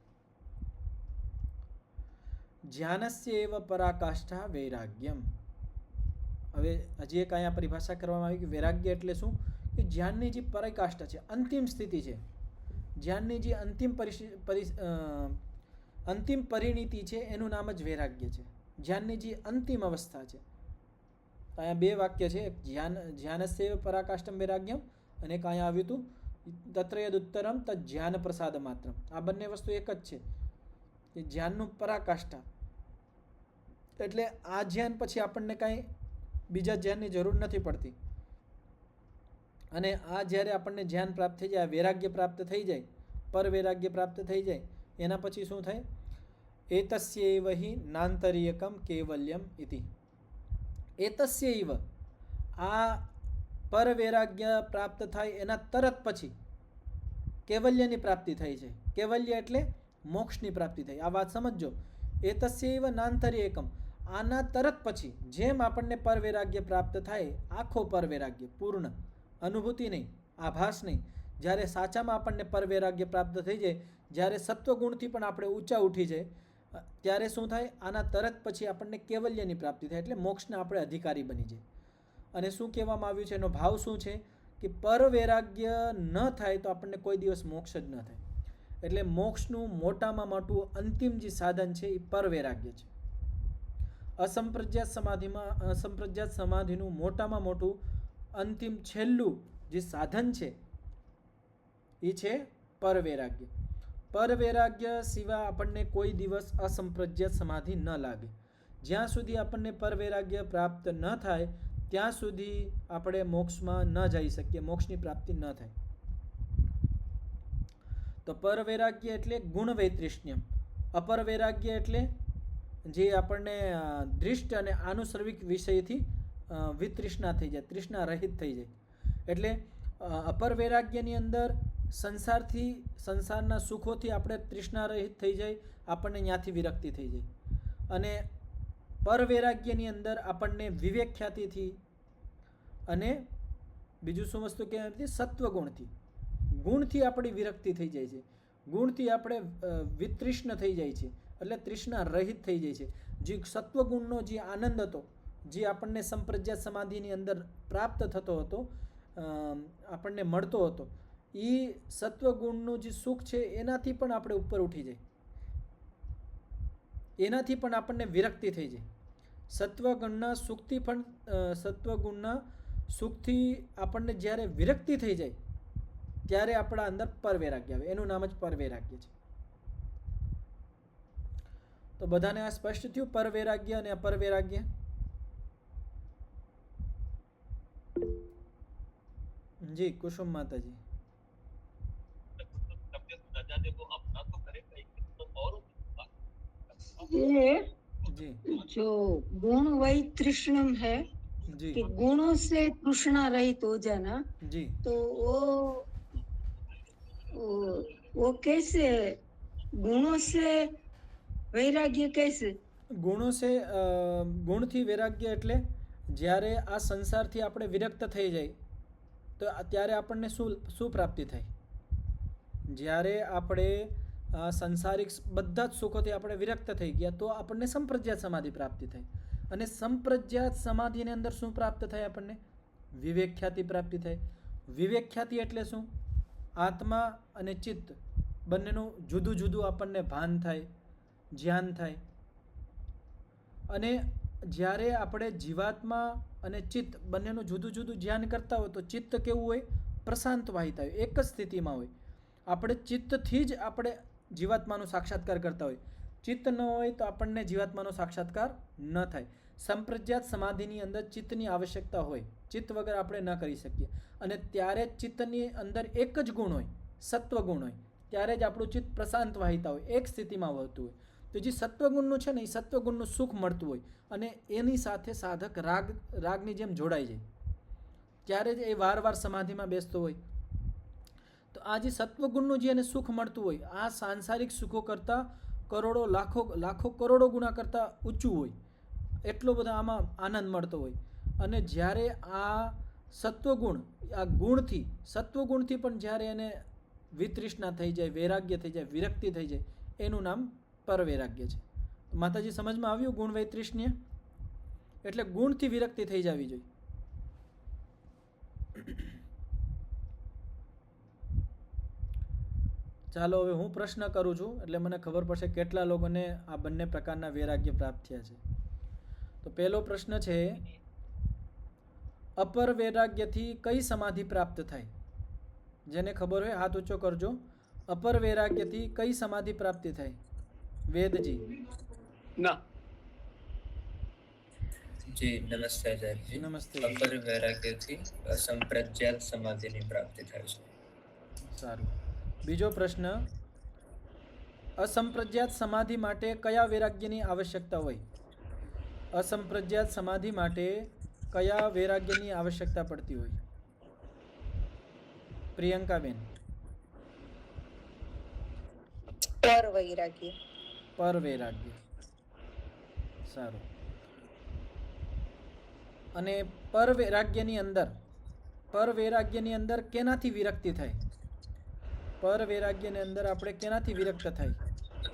જ્ઞાનસ્ય એવ પરાકાષ્ઠા વૈરાગ્યમ. હવે હજી એક અહીંયા પરિભાષા કરવામાં આવી કે વૈરાગ્ય એટલે શું? કે જ્ઞાનની જે પરાકાષ્ઠા છે, અંતિમ સ્થિતિ છે, જ્ઞાનની જે અંતિમ પરિણીતિ છે એનું નામ જ વૈરાગ્ય છે. જ્ઞાનની જે અંતિમ અવસ્થા છે. અહીંયા બે વાક્ય છે, એક જ્ઞાનસ્ય પરાકાષ્ઠમ વૈરાગ્યમ અને એક અહીંયા આવ્યું હતું તત્ર યદ ઉત્તરમ તદ જ્ઞાન પ્રસાદ માત્રમ. આ બંને વસ્તુ એક જ છે કે જ્ઞાનનું પરાકાષ્ઠા એટલે આ જ્ઞાન પછી આપણને કાંઈ બીજા જ્ઞાનની જરૂર નથી પડતી. અને આ જ્યારે આપણને જ્ઞાન પ્રાપ્ત થઈ જાય, વૈરાગ્ય પ્રાપ્ત થઈ જાય, પર વૈરાગ્ય પ્રાપ્ત થઈ જાય, એના પછી શું થાય? એતસ્યૈવ હિ નાંતરીયકમ કૈવલ્યમ ઇતિ. એતસ્યૈવ, આ પર વૈરાગ્ય પ્રાપ્ત થાય એના તરત પછી કૈવલ્યની પ્રાપ્તિ થઈ છે. કૈવલ્ય એટલે મોક્ષની પ્રાપ્તિ થઈ. આ વાત સમજજો. એતસ્યૈવ નાંતરીયકમ, આના તરત પછી જેમ આપણને પર વૈરાગ્ય પ્રાપ્ત થાય, આખો પર વૈરાગ્ય પૂર્ણ અનુભૂતિ નહીં, આભાસ નહીં, જ્યારે સાચામાં આપણને પર વૈરાગ્ય પ્રાપ્ત થઈ જાય, જ્યારે સત્વગુણથી પણ આપણે ઊંચા ઉઠી જાય, ત્યારે શું થાય? આના તરત પછી આપણને કૈવલ્યની પ્રાપ્તિ થાય, એટલે મોક્ષના આપણે અધિકારી બની જાય. અને શું કહેવામાં આવ્યું છે? એનો ભાવ શું છે? કે પર વૈરાગ્ય ન થાય તો આપણને કોઈ દિવસ મોક્ષ જ ન થાય. એટલે મોક્ષનું મોટામાં મોટું અંતિમ જે સાધન છે એ પર વૈરાગ્ય છે. અસંપ્રજ્ઞાત સમાધિનું મોટામાં મોટું અંતિમ છેલ્લું જે સાધન છે એ છે પર વૈરાગ્ય. પર વૈરાગ્ય સિવાય આપણને કોઈ દિવસ અસંપ્રજ્ઞાત સમાધિ ન લાગે. જ્યાં સુધી આપણને પર વૈરાગ્ય પ્રાપ્ત ન થાય ત્યાં સુધી આપણે મોક્ષમાં ન જઈ શકીએ, મોક્ષની પ્રાપ્તિ ન થાય. તો પર વૈરાગ્ય એટલે ગુણ વૈતૃષ્ણ્યમ. અપર વૈરાગ્ય એટલે જે આપણને દૃષ્ટ અને આનુસર્વિક વિષયથી વિતૃષ્ણા થઈ જાય, તૃષ્ણા રહિત થઈ જાય. એટલે અપર વૈરાગ્યની અંદર સંસારના સુખોથી આપણે તૃષ્ણા રહિત થઈ જાય, આપણને ત્યાંથી વિરક્તિ થઈ જાય. અને પર વૈરાગ્યની અંદર આપણને વિવેક ખ્યાતિથી અને બીજું શું વસ્તુ કહેવાય? સત્વગુણથી, ગુણથી આપણી વિરક્તિ થઈ જાય છે, ગુણથી આપણે વિતૃષ્ણ થઈ જાય છે, એટલે તૃષ્ણા રહિત થઈ જાય છે. જે સત્વગુણનો જે આનંદ હતો, જે આપણને સંપ્રજ્ઞાત સમાધિની અંદર પ્રાપ્ત થતો હતો, આપણને મળતો હતો, એ સત્વગુણનું જે સુખ છે એનાથી પણ આપણે ઉપર ઉઠી જાય, એનાથી પણ આપણને વિરક્તિ થઈ જાય. સત્વગુણના સુખથી આપણને જ્યારે વિરક્તિ થઈ જાય ત્યારે આપણા અંદર પર વૈરાગ્ય આવે. એનું નામ જ પર વૈરાગ્ય છે. તો બધાને આ સ્પષ્ટ થયું? પર વૈરાગ્ય અને અપર વૈરાગ્ય. જી કુસુમ માતાજી. ये जी जो गुण वैतृष्ण्यम है जी कि गुणों से तृष्णा रहित हो जाना, जी तो वो कैसे? गुणों से वैराग्य कैसे? ગુણથી વૈરાગ્ય એટલે જ્યારે આ સંસારથી આપણે વિરક્ત થઈ જાય તો ત્યારે આપણને શું પ્રાપ્તિ થાય? જ્યારે આપણે સંસારિક બધા જ સુખોથી આપણે વિરક્ત થઈ ગયા તો આપણને સંપ્રજ્ઞાત સમાધિ પ્રાપ્તિ થાય. અને સંપ્રજ્ઞાત સમાધિની અંદર શું પ્રાપ્ત થાય? આપણને વિવેક ખ્યાતિ પ્રાપ્તિ થાય. વિવેક ખ્યાતિ એટલે શું? આત્મા અને ચિત્ત બંનેનું જુદું જુદું આપણને ભાન થાય, જ્ઞાન થાય. અને જ્યારે આપણે જીવાત્મા અને ચિત્ત બંનેનું જુદું જુદું જ્ઞાન કરતા હોય તો ચિત્ત કેવું હોય? પ્રશાંત વાહિત હોય, એક જ સ્થિતિમાં હોય. આપણે ચિત્તથી જ આપણે જીવાત્માનો સાક્ષાત્કાર કરતા હોય. ચિત્ત ન હોય તો આપણને જીવાત્માનો સાક્ષાત્કાર ન થાય. સંપ્રજ્ઞાત સમાધિની અંદર ચિત્તની આવશ્યકતા હોય, ચિત્ત વગર આપણે ન કરી શકીએ. અને ત્યારે ચિત્તની અંદર એક જ ગુણ હોય, સત્વગુણ હોય, ત્યારે જ આપણું ચિત્ત પ્રશાંત વાહિતા હોય, એક સ્થિતિમાં વહતું હોય. તો જે સત્વગુણનું છે ને એ સત્વગુણનું સુખ મળતું હોય અને એની સાથે સાધક રાગની જેમ જોડાઈ જાય, ત્યારે જ એ વારવાર સમાધિમાં બેસતો હોય. તો આ જે સત્વગુણનું જે એને સુખ મળતું હોય, આ સાંસારિક સુખો કરતાં કરોડો લાખો કરોડો ગુણા કરતાં ઊંચું હોય. એટલો બધો આમાં આનંદ મળતો હોય. અને જ્યારે આ સત્વગુણ, આ ગુણથી, સત્વગુણથી પણ જ્યારે એને વિતૃષ્ણા થઈ જાય, વૈરાગ્ય થઈ જાય, વિરક્તિ થઈ જાય, એનું નામ પરવૈરાગ્ય છે. માતાજી સમજમાં આવ્યું ગુણ વૈતૃષ્ણ્ય? એટલે ગુણથી વિરક્તિ થઈ જવી જોઈએ. ચાલો હવે હું પ્રશ્ન કરું છું એટલે મને ખબર પડશે કેટલા લોકોને આ બંને પ્રકારના વૈરાગ્ય પ્રાપ્ત થયા છે. તો પહેલો પ્રશ્ન છે, અપર વૈરાગ્યથી કઈ સમાધિ પ્રાપ્ત થાય? જેને ખબર હોય હાથ ઊંચો કરજો. અપર વૈરાગ્યથી કઈ સમાધિ પ્રાપ્તિ થાય? વેદજી. ના. જી નમસ્તે આચાર્યજી. નમસ્તે. અપર વૈરાગ્યથી અસંપ્રજ્ઞાત સમાધિની પ્રાપ્તિ થાય છે. સારું. બીજો પ્રશ્ન, અસંપ્રજ્ઞાત સમાધિ માટે કયા વૈરાગ્યની આવશ્યકતા હોય? અસંપ્રજ્ઞાત સમાધિ માટે કયા વૈરાગ્યની આવશ્યકતા પડતી હોય? પ્રિયંકાબેન. પર વૈરાગ્ય. પર વૈરાગ્ય. સારું. અને પર વૈરાગ્યની અંદર કેનાથી વિરક્તિ થાય? પર વૈરાગ્યની અંદર આપણે કેનાથી વિરક્ત થાય?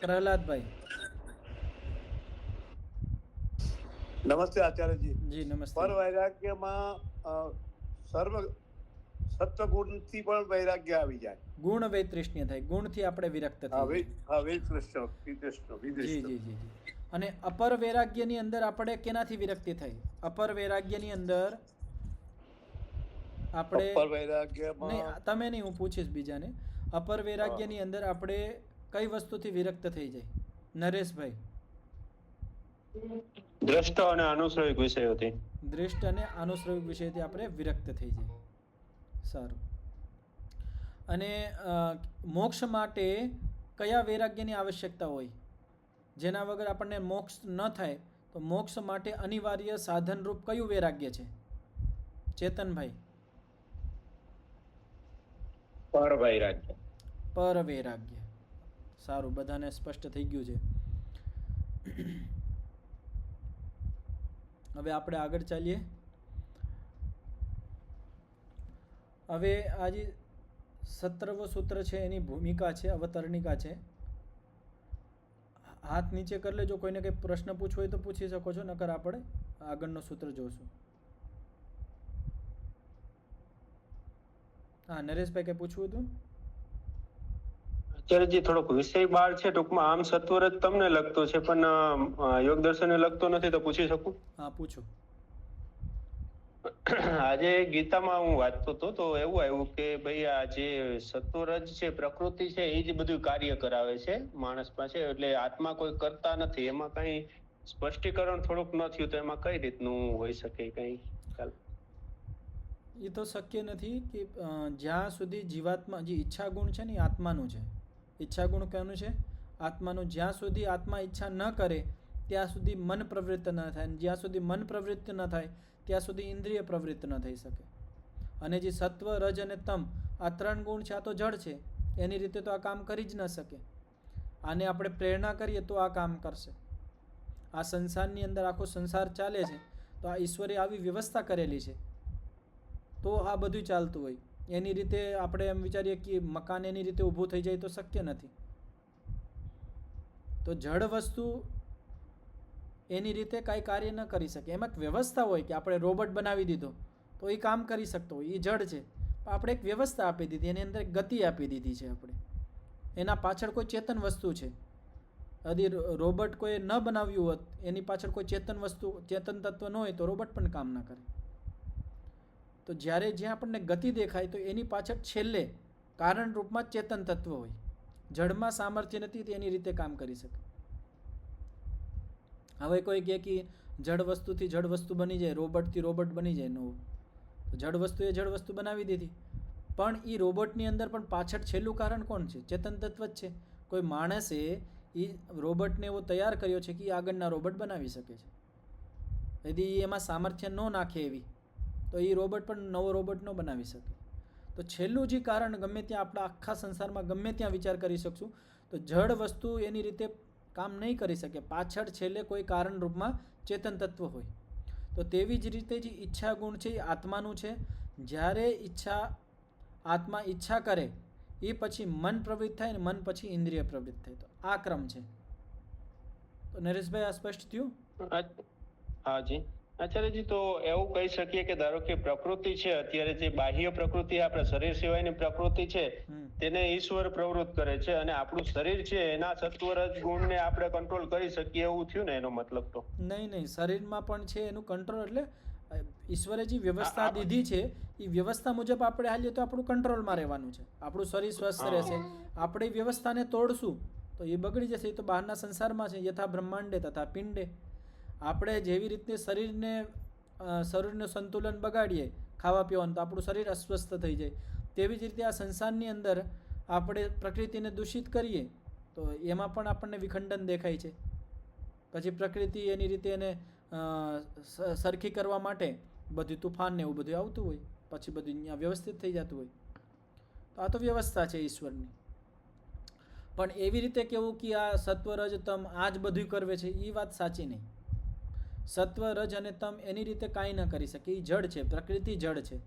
પ્રહલાદભાઈ. નમસ્તે આચાર્યજી. જી નમસ્તે. પર વૈરાગ્યમાં સર્વ સત્વગુણથી પણ વૈરાગ્ય આવી જાય. ગુણ વૈતૃષ્ણ્ય થાય, ગુણથી આપણે વિરક્ત થાય. જી જી જી. અને અપર વૈરાગ્યની અંદર આપણે કેનાથી વિરક્તિ થાય? અપર વૈરાગ્યની અંદર આપણે નહીં, તમે નહીં, હું પૂછીશ બીજાને. અપર વૈરાગ્યની અંદર આપણે કઈ વસ્તુથી વિરક્ત થઈ જાય? નરેશભાઈ. દ્રષ્ટ અને અનુશ્રવિક વિષયોથી. દૃષ્ટ અને અનુશ્રવિક વિષયથી આપણે વિરક્ત થઈ જાય. સારું. અને મોક્ષ માટે કયા વૈરાગ્યની આવશ્યકતા હોય? જેના વગર આપણને મોક્ષ ન થાય તો મોક્ષ માટે અનિવાર્ય સાધનરૂપ કયું વૈરાગ્ય છે? ચેતનભાઈ. પર વૈરાગ્ય. પર વૈરાગ્ય. સારું, બધાને સ્પષ્ટ થઈ ગયું છે. હવે આપણે આગળ ચાલીએ. હવે આજે 17વો સૂત્ર છે, એની ભૂમિકા છે, અવતરણિકા છે. હાથ નીચે કરી લેજો. કોઈને કંઈ પ્રશ્ન પૂછવો હોય તો પૂછી શકો છો, નકર આપણે આગળનો સૂત્ર જોશું. હા નરેશભાઈ, કંઈ પૂછવું હતું? આચાર્યજી થોડોક વિષય બાર છે, ટૂંકમાં આમ સત્વર જ તમને લગતો છે પણ યોગ દર્શનને લગતો નથી, તો પૂછી શકું? હા પૂછો. આજે ગીતામાં હું વાંચતો હતો તો એવું આવ્યું કે ભાઈ આ જે સત્વરજ છે, પ્રકૃતિ છે, એ જ બધું કાર્ય કરાવે છે માણસ પાસે, એટલે આત્મા કોઈ કરતા નથી. એમાં કઈ સ્પષ્ટીકરણ થોડુંક ન થયું, તો એમાં કઈ રીતનું હોઈ શકે? કઈ એ તો શક્ય નથી કે જ્યાં સુધી જીવાત્મા, જે ઈચ્છા ગુણ છે ને એ આત્માનું છે. ઈચ્છા ગુણ કયાનું છે? આત્માનું. જ્યાં સુધી આત્મા ઈચ્છા ન કરે ત્યાં સુધી મન પ્રવૃત્ત ન થાય, જ્યાં સુધી મન પ્રવૃત્ત ન થાય ત્યાં સુધી ઇન્દ્રિય પ્રવૃત્ત ન થઈ શકે. અને જે સત્વ, રજ અને તમ, આ 3 ગુણ છે, આ તો જડ છે, એની રીતે તો આ કામ કરી જ ન શકે. આને આપણે પ્રેરણા કરીએ તો આ કામ કરશે. આ સંસારની અંદર આખો સંસાર ચાલે છે તો આ ઈશ્વરે આવી વ્યવસ્થા કરેલી છે તો આ બધું ચાલતું હોય. એની રીતે આપણે એમ વિચારીએ કે મકાન એની રીતે ઊભું થઈ જાય તો શક્ય નથી. તો જડ વસ્તુ એની રીતે કાંઈ કાર્ય ન કરી શકે. એમાં એક વ્યવસ્થા હોય કે આપણે રોબોટ બનાવી દીધો તો એ કામ કરી શકતો હોય, એ જડ છે. આપણે એક વ્યવસ્થા આપી દીધી, એની અંદર ગતિ આપી દીધી છે આપણે. એના પાછળ કોઈ ચેતન વસ્તુ છે. यदि રોબોટ કોઈ ન બનાવ્યું હોત, એની પાછળ કોઈ ચેતન વસ્તુ, ચેતન તત્વ ન હોય તો રોબોટ પણ કામ ન કરે. તો જ્યારે જ્યાં આપણને ગતિ દેખાય તો એની પાછળ છેલ્લે કારણ રૂપમાં ચેતન તત્વ હોય. જડમાં સામર્થ્ય નથી તો એની રીતે કામ કરી શકે. હવે કોઈ કહે કે જડ વસ્તુથી જડ વસ્તુ બની જાય, રોબોટથી રોબોટ બની જાય, નવું. તો જડ વસ્તુએ જડ વસ્તુ બનાવી દીધી, પણ એ રોબોટની અંદર પણ પાછળ છેલ્લું કારણ કોણ છે? ચેતન તત્વ જ છે. કોઈ માણસે એ રોબોટને એવો તૈયાર કર્યો છે કે એ આગળના રોબોટ બનાવી શકે છે. यदि એમાં સામર્થ્ય ન નાખે એવી તો એ રોબોટ પણ નવો રોબોટ ન બનાવી શકે. તો છેલ્લું જે કારણ ગમે ત્યાં આપણા આખા સંસારમાં ગમે ત્યાં વિચાર કરી શકશું તો જડ વસ્તુ એની રીતે કામ નહીં કરી શકે, પાછળ છેલ્લે કોઈ કારણ રૂપમાં ચેતન તત્વ હોય. તો તેવી જ રીતે જે ઈચ્છા ગુણ છે એ આત્માનું છે. જ્યારે આત્મા ઈચ્છા કરે એ પછી મન પ્રવૃત્ત થાય ને મન પછી ઇન્દ્રિય પ્રવૃત્ત થાય. તો આ ક્રમ છે. તો નરેશભાઈ આ સ્પષ્ટ થયું? હાજી આચાર્યજી, તો એવું કહી શકીએ કે ધારો કે પ્રકૃતિ છે, અત્યારે જે બાહ્ય પ્રકૃતિ આપણા શરીર સિવાયની પ્રકૃતિ છે તેને ઈશ્વર પ્રવૃત્ત કરે છે, અને આપણું શરીર છે એના સત્વરજ ગુણને આપણે કંટ્રોલ કરી શકીએ એવું થયું ને એનો મતલબ? તો નહીં, શરીરમાં પણ છે એનું કંટ્રોલ. એટલે ઈશ્વરે જે વ્યવસ્થા દીધી છે એ વ્યવસ્થા મુજબ આપણે હાલીએ તો આપણું કંટ્રોલમાં રહેવાનું છે, આપણું શરીર સ્વસ્થ રહેશે. આપણે વ્યવસ્થાને તોડશું તો એ બગડી જશે. એ તો બહારના સંસારમાં છે, યથા બ્રહ્માંડે તથા પિંડે. આપણે જેવી રીતે શરીરનું સંતુલન બગાડીએ ખાવા પીવાનું, તો આપણું શરીર અસ્વસ્થ થઈ જાય. તેવી જ રીતે આ સંસારની અંદર આપણે પ્રકૃતિને દૂષિત કરીએ તો એમાં પણ આપણને વિખંડન દેખાય છે. પછી પ્રકૃતિ એની રીતે એને સરખી કરવા માટે બધું તુફાન ને એવું બધું આવતું હોય, પછી બધું અહીંયા વ્યવસ્થિત થઈ જતું હોય. તો આ તો વ્યવસ્થા છે ઈશ્વરની. પણ એવી રીતે કેવું કે આ સત્વ રજ તમ આ જ બધું કરવે છે, એ વાત સાચી નહીં. સત્વ રજ અને તમ એની રીતે કાંઈ ન કરી શકે. એ જડ છે, પ્રકૃતિ જડ છે.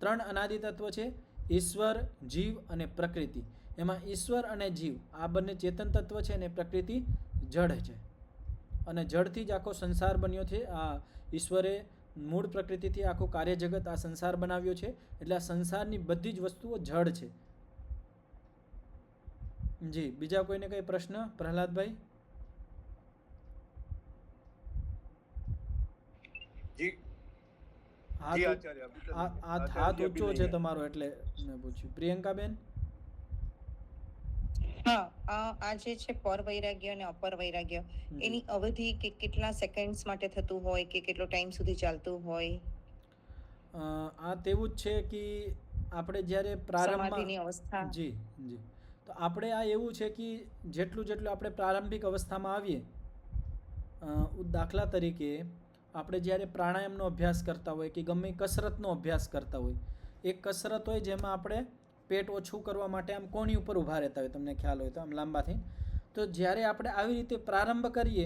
3 અનાદિ તત્વ છે, ઈશ્વર, જીવ અને પ્રકૃતિ. એમાં ઈશ્વર અને જીવ આ બંને ચેતન તત્વ છે અને પ્રકૃતિ જડ છે. અને જડથી જ આખો સંસાર બન્યો છે. આ ઈશ્વરે મૂળ પ્રકૃતિથી આખું કાર્ય જગત આ સંસાર બનાવ્યો છે. એટલે આ સંસારની બધી જ વસ્તુઓ જડ છે. જી, બીજા કોઈને કઈ પ્રશ્ન? પ્રહલાદભાઈ? જી હાથ ઊંચો છે તમારો એટલે મેં પૂછ્યું. પ્રિયંકાબેન? હા, આ જે છે પર વૈરાગ્ય અને અપર વૈરાગ્ય, એની અવધિ કેટલા સેકન્ડ્સ માટે થતું હોય કે કેટલો ટાઈમ સુધી ચાલતું હોય? આ તેવું જ છે કે આપણે જ્યારે સમાધિની અવસ્થા. જી, તો આપણે આ એવું છે કે જેટલું આપણે પ્રારંભિક અવસ્થામાં આવીએ, દાખલા તરીકે આપણે જ્યારે પ્રાણાયામનો અભ્યાસ કરતા હોય કે ગમે કસરતનો અભ્યાસ કરતા હોય, એક કસરત હોય જેમાં આપણે પેટ ઓછું કરવા માટે આમ કોણી ઉપર ઊભા રહેતા હોય, તમને ખ્યાલ હોય તો આમ લાંબાથી. તો જ્યારે આપણે આવી રીતે પ્રારંભ કરીએ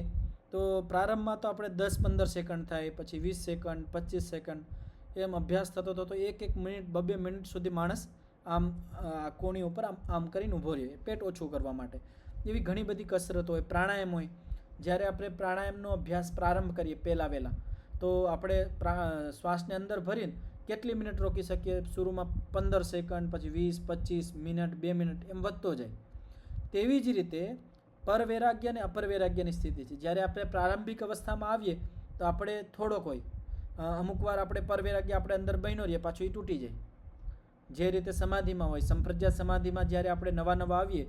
તો પ્રારંભમાં તો આપણે 10-15 સેકન્ડ થાય, પછી 20 સેકન્ડ, 25 સેકન્ડ, એમ અભ્યાસ થતો 1 મિનિટ 2 મિનિટ સુધી માણસ આમ કોણી ઉપર આમ કરીને ઊભો રહે પેટ ઓછું કરવા માટે. એવી ઘણી બધી કસરતો હોય. પ્રાણાયામ હોય, જ્યારે આપણે પ્રાણાયામનો અભ્યાસ પ્રારંભ કરીએ વહેલા તો આપણે શ્વાસને અંદર ભરીને કેટલી મિનિટ રોકી શકીએ? શરૂમાં 15 સેકન્ડ, પછી 20, 25 મિનિટ, 2 મિનિટ, એમ વધતો જાય. તેવી જ રીતે પરવૈરાગ્ય અને અપર વૈરાગ્યની સ્થિતિ છે. જ્યારે આપણે પ્રારંભિક અવસ્થામાં આવીએ તો આપણે થોડોક હોય, અમુક વાર આપણે પરવૈરાગ્ય આપણે અંદર બન્યો રહીએ, પાછું એ તૂટી જાય. જે રીતે સમાધિમાં હોય, સંપ્રજ્ઞાત સમાધિમાં જ્યારે આપણે નવા આવીએ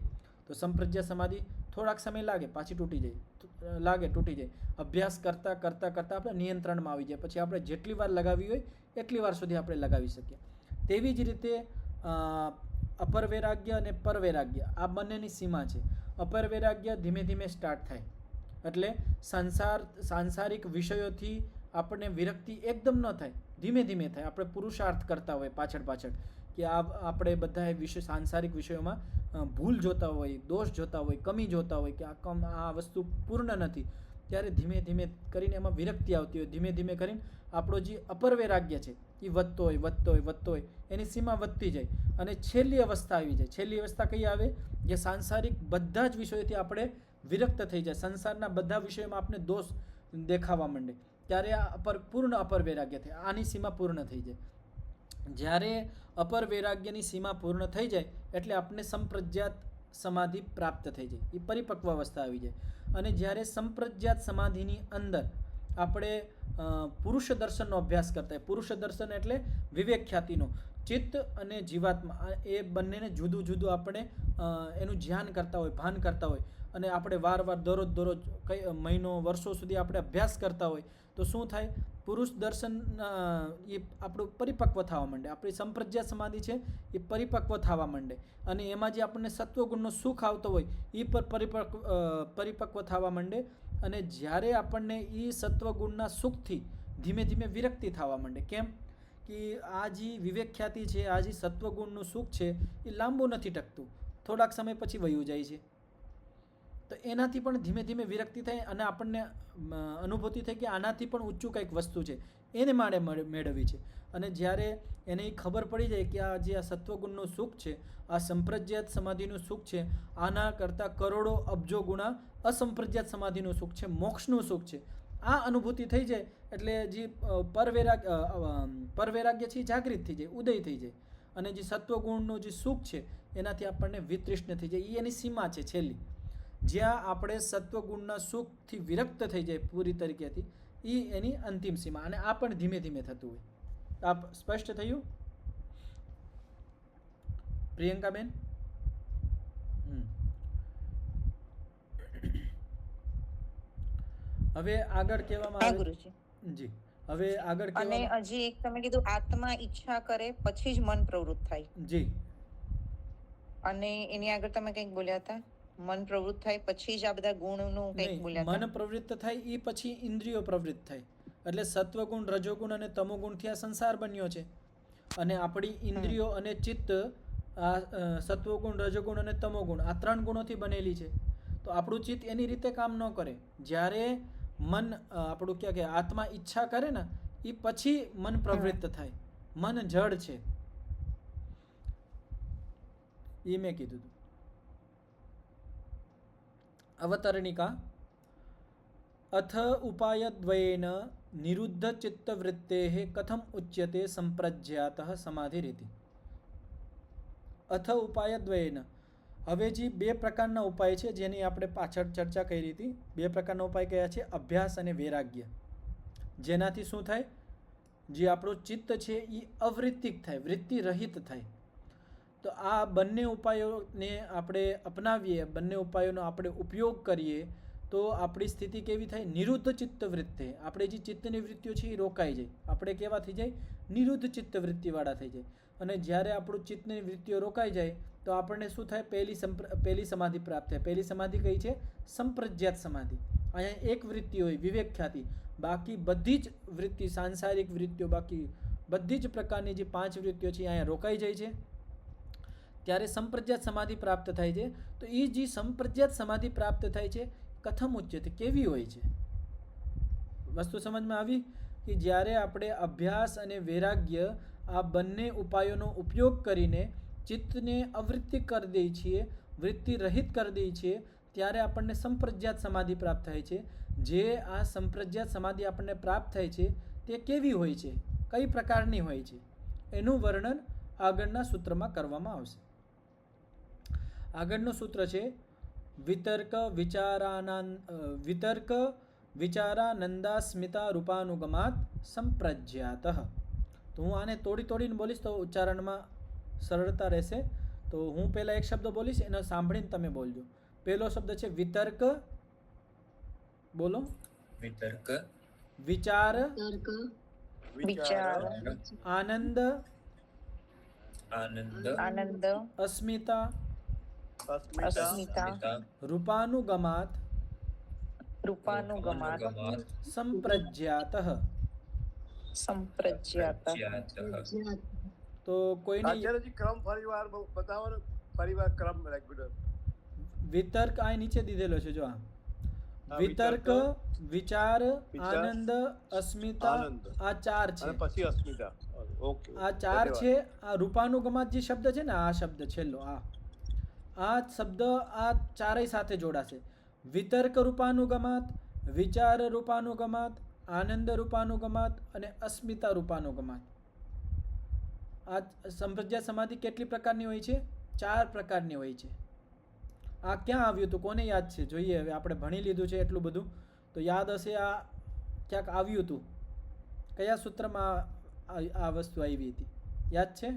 તો સંપ્રજ્ઞાત સમાધિ થોડાક સમય લાગે, પાછી તૂટી જાય. અભ્યાસ કરતાં આપણે નિયંત્રણમાં આવી જાય, પછી આપણે જેટલી વાર લગાવી હોય એટલી વાર સુધી આપણે લગાવી શકીએ. તેવી જ રીતે અપર વૈરાગ્ય અને પર વૈરાગ્ય આ બંનેની સીમા છે. અપર વૈરાગ્ય ધીમે ધીમે સ્ટાર્ટ થાય, એટલે સાંસારિક વિષયોથી આપણને વિરક્તિ એકદમ ન થાય, ધીમે ધીમે થાય. આપણે પુરુષાર્થ કરતા હોય પાછળ કે આપણે બધા સાંસારિક વિષયોમાં ભૂલ જોતા હોય, દોષ જોતા હોય, કમી જોતા હોય કે આ વસ્તુ પૂર્ણ નથી, ત્યારે ધીમે ધીમે કરીને એમાં વિરક્તિ આવતી હોય. ધીમે ધીમે કરીને આપણો જે અપર વૈરાગ્ય છે એ વધતો હોય, એની સીમા વધતી જાય અને છેલ્લી અવસ્થા આવી જાય. છેલ્લી અવસ્થા કઈ આવે? જે સાંસારિક બધા જ વિષયોથી આપણે વિરક્ત થઈ જાય, સંસારના બધા વિષયોમાં આપણે દોષ દેખાવા માંડે, ત્યારે આ પૂર્ણ અપર વૈરાગ્ય થાય. આની સીમા પૂર્ણ થઈ જાય. જ્યારે અપર વૈરાગ્યની સીમા પૂર્ણ થઈ જાય એટલે આપણે સંપ્રજ્ઞાત સમાધિ પ્રાપ્ત થઈ જાય, એ પરિપક્વ અવસ્થા આવી જાય. અને જ્યારે સંપ્રજ્ઞાત સમાધિની અંદર આપણે પુરુષ દર્શનનો અભ્યાસ કરતા હોય, પુરુષ દર્શન એટલે વિવેક ખ્યાતિનો, ચિત્ત અને જીવાત્મા એ બંનેને જુદું જુદું આપણે એનું ધ્યાન કરતા હોય, ભાન કરતા હોય, અને આપણે વારવાર દરરોજ મહિનો વર્ષો સુધી આપણે અભ્યાસ કરતા હોય તો શું થાય? પુરુષ દર્શન એ આપણું પરિપક્વ થવા માંડે. આપણી સંપ્રજ્ઞાત સમાધિ છે એ પરિપક્વ થવા માંડે, અને એમાં જે આપણને સત્વગુણનો સુખ આવતો હોય એ પર પરિપક્વ થવા માંડે. અને જ્યારે આપણને એ સત્વગુણના સુખથી ધીમે ધીમે વિરક્તિ થવા માંડે. કેમ કે આ જે વિવેક ખ્યાતિ છે, આ જે સત્વગુણનું સુખ છે એ લાંબુ નથી ટકતું, થોડાક સમય પછી વયું જાય છે. તો એનાથી પણ ધીમે ધીમે વિરક્તિ થાય અને આપણને અનુભૂતિ થઈ કે આનાથી પણ ઊંચું કંઈક વસ્તુ છે એને મારે મેળવવી છે. અને જ્યારે એને એ ખબર પડી જાય કે આ જે આ સત્વગુણનું સુખ છે, આ સંપ્રજ્ઞાત સમાધિનું સુખ છે, આના કરતાં કરોડો અબજો ગુણા અસંપ્રજ્ઞાત સમાધિનું સુખ છે, મોક્ષનું સુખ છે, આ અનુભૂતિ થઈ જાય એટલે જે પરવૈરાગ્ય છે એ જાગૃત થઈ જાય, ઉદય થઈ જાય. અને જે સત્વગુણનું જે સુખ છે એનાથી આપણને વિતૃષ્ણ થઈ જાય. એ એની સીમા છે છેલ્લી, જ્યાં આપણે સત્વગુણના સુખથી વિરક્ત થઈ જાય પૂરી તરીકેથી, એ એની અંતિમ સીમા. અને આ પણ ધીમે ધીમે થતું હોય. આપ સ્પષ્ટ થયું પ્રિયંકાબેન? હવે આગળ કહેવામાં હા આવે ગુરુજી. જી. હવે આગળ અને કહેવામાં હજી એક તમે કીધું આત્મા ઈચ્છા કરે પછી જ મન પ્રવૃત્ત થાય, જી અને એની આગળ તમે કંઈક બોલ્યા હતા, મન પ્રવૃત્ત થાય પછી જ આ બધા ગુણનું કંઈક નહીં, બોલ્યા હતા. મન પ્રવૃત્ત થાય એ પછી ઇન્દ્રિયો પ્રવૃત્ત થાય. એટલે સત્વગુણ, રજોગુણ અને તમોગુણથી આ સંસાર બન્યો છે. અને આપણી ઇન્દ્રિયો અને ચિત્ત આ સત્વગુણ, રજોગુણ અને તમોગુણ આ 3 ગુણોથી બનેલી છે. તો આપણું ચિત્ત એની રીતે કામ ન કરે. જ્યારે મન આપણું ક્યાં કે આત્મા ઈચ્છા કરે ને એ પછી મન પ્રવૃત્ત થાય. મન જડ છે એ મેં કીધું હતું. અવતરણિકા અથ ઉપાયદ્વયેન નિરુદ્ધ ચિત્તવૃત્તેઃ કથમ ઉચ્યતે સંપ્રજ્ઞાતઃ સમાધિરીતિ. અથ ઉપાયદ્વયેન, હવે જે 2 પ્રકારના ઉપાય છે જેની આપણે પાછળ ચર્ચા કરી હતી. 2 પ્રકારના ઉપાય કયા છે? અભ્યાસ અને વૈરાગ્ય. જેનાથી શું થાય? જે આપણું ચિત્ત છે એ અવૃત્તિક થાય, વૃત્તિ રહિત થાય. તો આ બંને ઉપાયોને આપણે અપનાવીએ, બંને ઉપાયોનો આપણે ઉપયોગ કરીએ તો આપણી સ્થિતિ કેવી થાય? નિરુદ્ધ ચિત્તવૃત્તિ. આપણે જે ચિત્તની વૃત્તિઓ છે એ રોકાઈ જાય. આપણે કેવા થઈ જાય? નિરુદ્ધ ચિત્તવૃત્તિવાળા થઈ જાય. અને જ્યારે આપણું ચિત્તની વૃત્તિઓ રોકાઈ જાય તો આપણને શું થાય? પહેલી સમાધિ પ્રાપ્ત થાય. પહેલી સમાધિ કઈ છે? સંપ્રજ્ઞાત સમાધિ. અહીંયા એક વૃત્તિ હોય વિવેક ખ્યાતિ, બાકી બધી જ વૃત્તિ, સાંસારિક વૃત્તિઓ, બાકી બધી જ પ્રકારની જે 5 વૃત્તિઓ છે અહીંયા રોકાઈ જાય છે. ત્યારે સંપ્રજ્ઞાત સમાધિ પ્રાપ્ત થાય છે. તો એ જે સંપ્રજ્ઞાત સમાધિ પ્રાપ્ત થાય છે કથમ ઉચ્યતે, કેવી હોય છે? વસ્તુ સમજમાં આવી કે જ્યારે આપણે અભ્યાસ અને વૈરાગ્ય આ બંને ઉપાયોનો ઉપયોગ કરીને ચિત્તને અવૃત્તિ કરી દઈએ છીએ, વૃત્તિ રહિત કરી દઈએ છીએ, ત્યારે આપણને સંપ્રજ્ઞાત સમાધિ પ્રાપ્ત થાય છે. જે આ સંપ્રજ્ઞાત સમાધિ આપણને પ્રાપ્ત થાય છે તે કેવી હોય છે, કઈ પ્રકારની હોય છે, એનું વર્ણન આગળના સૂત્રમાં કરવામાં આવશે. આગળનું સૂત્ર છે વિતર્ક વિચારાનંદાસ્મિતા રૂપાનુગમાત સંપ્રજ્ઞાતઃ. તો હું આને તોડીને બોલીશ તો ઉચ્ચારણમાં સરળતા રહેશે. તો હું પહેલા એક શબ્દ બોલીશ, એને સાંભળીને તમે બોલજો. પહેલો શબ્દ છે વિતર્ક. બોલો. વિતર્ક, વિચાર, વિચાર, આનંદ, આનંદ, અસ્મિતા, અસ્મિતા, રૂપાનુગમાત રૂપાનુગમાત, સંપ્રજ્ઞાતઃ. સંપ્રજ્ઞાતઃ. તો કોઈને આચાર્યજી ક્રમ ફરીવાર બતાવો ને, ફરીવાર ક્રમ રેગ્યુલર. વિતર્ક આ નીચે દીધેલો છે જો આ વિતર્ક, વિચાર, આનંદ, અસ્મિતા, આનંદ. આ 4 છે. અને પછી અસ્મિતા. ઓકે, આ 4 છે. આ રૂપાનુગમાત જે શબ્દ છે ને, આ શબ્દ છેલ્લો, આ શબ્દ આ 4 સાથે જોડાશે. વિતર્ક રૂપાનુગમાત, વિચાર રૂપાનુગમાત, આનંદ રૂપાનુગમાત અને અસ્મિતા રૂપાનુગમાત. આ સંપ્રજ્ઞાત સમાધિ કેટલી પ્રકારની હોય છે? 4 પ્રકારની હોય છે. આ ક્યાં આવ્યું હતું? કોને યાદ છે? જોઈએ. હવે આપણે ભણી લીધું છે એટલું બધું તો યાદ હશે. આ ક્યાંક આવ્યું હતું. કયા સૂત્રમાં આ વસ્તુ આવી હતી? યાદ છે?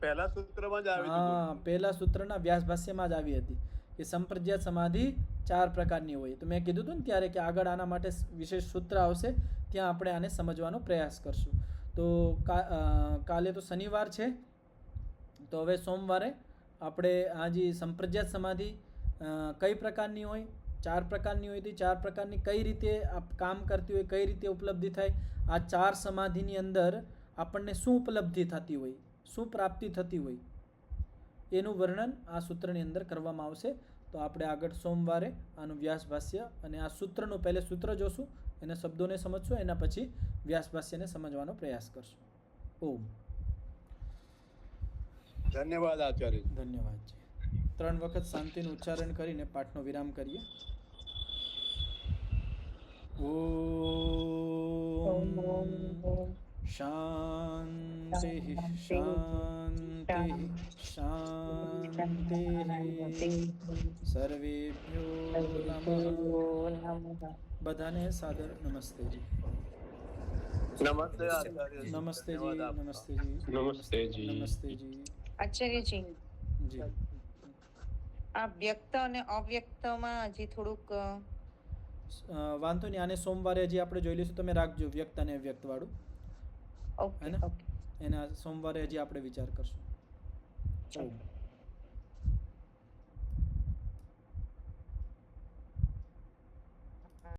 પહેલા સૂત્રમાં જ આવી હતું. હા, પહેલા સૂત્રના વ્યાસ ભાષ્યમાં જ આવી હતી કે સંપ્રજ્ઞાત સમાધિ 4 પ્રકારની હોય. તો મેં કીધું હતું ને ત્યારે કે આગળ આના માટે વિશેષ સૂત્ર આવશે, ત્યાં આપણે આને સમજવાનો પ્રયાસ કરશું. તો કાલે તો શનિવાર છે, તો હવે સોમવારે આપણે આ જે સંપ્રજ્ઞાત સમાધિ કઈ પ્રકારની હોય, 4 પ્રકારની હોય, તો 4 પ્રકારની કઈ રીતે કામ કરતી હોય, કઈ રીતે ઉપલબ્ધિ થાય, આ 4 સમાધિની અંદર આપણને શું ઉપલબ્ધિ થતી હોય, શું પ્રાપ્તિ થતી હોય, એનું વર્ણન આ સૂત્રની અંદર કરવામાં આવશે. તો આપણે આગળ સોમવારે આનું વ્યાસ ભાષ્ય અને આ સૂત્રનું પહેલે સૂત્ર જોશું, એને શબ્દોને સમજશું, એના પછી વ્યાસ ભાષ્યને સમજવાનો પ્રયાસ કરશું. ઓમ. ધન્યવાદ આચાર્ય. ધન્યવાદ જી. 3 વખત શાંતિનું ઉચ્ચારણ કરીને પાઠનો વિરામ કરીએ. ઓમ શાંતિ શાંતિ શાંતિ. સર્વેભ્યો નમઃ. બધાને સાદર નમસ્તેજી. નમસ્તે આચાર્ય. નમસ્તે જી. ધન્યવાદ આપનો. નમસ્તે જી. નમસ્તે જી. નમસ્તે જી. આચાર્યજી, જી. આ વ્યક્ત અને અવ્યક્તમાં હજી થોડુંક વાંધો નહીં, આને સોમવારે હજી આપણે જોઈ લઈશું. તમે રાખજો વ્યક્ત અને અવ્યક્ત વાળું, ઓકે હે ને? ઓકે એના સોમવારે હજી આપણે વિચાર કરશું. ચાલો.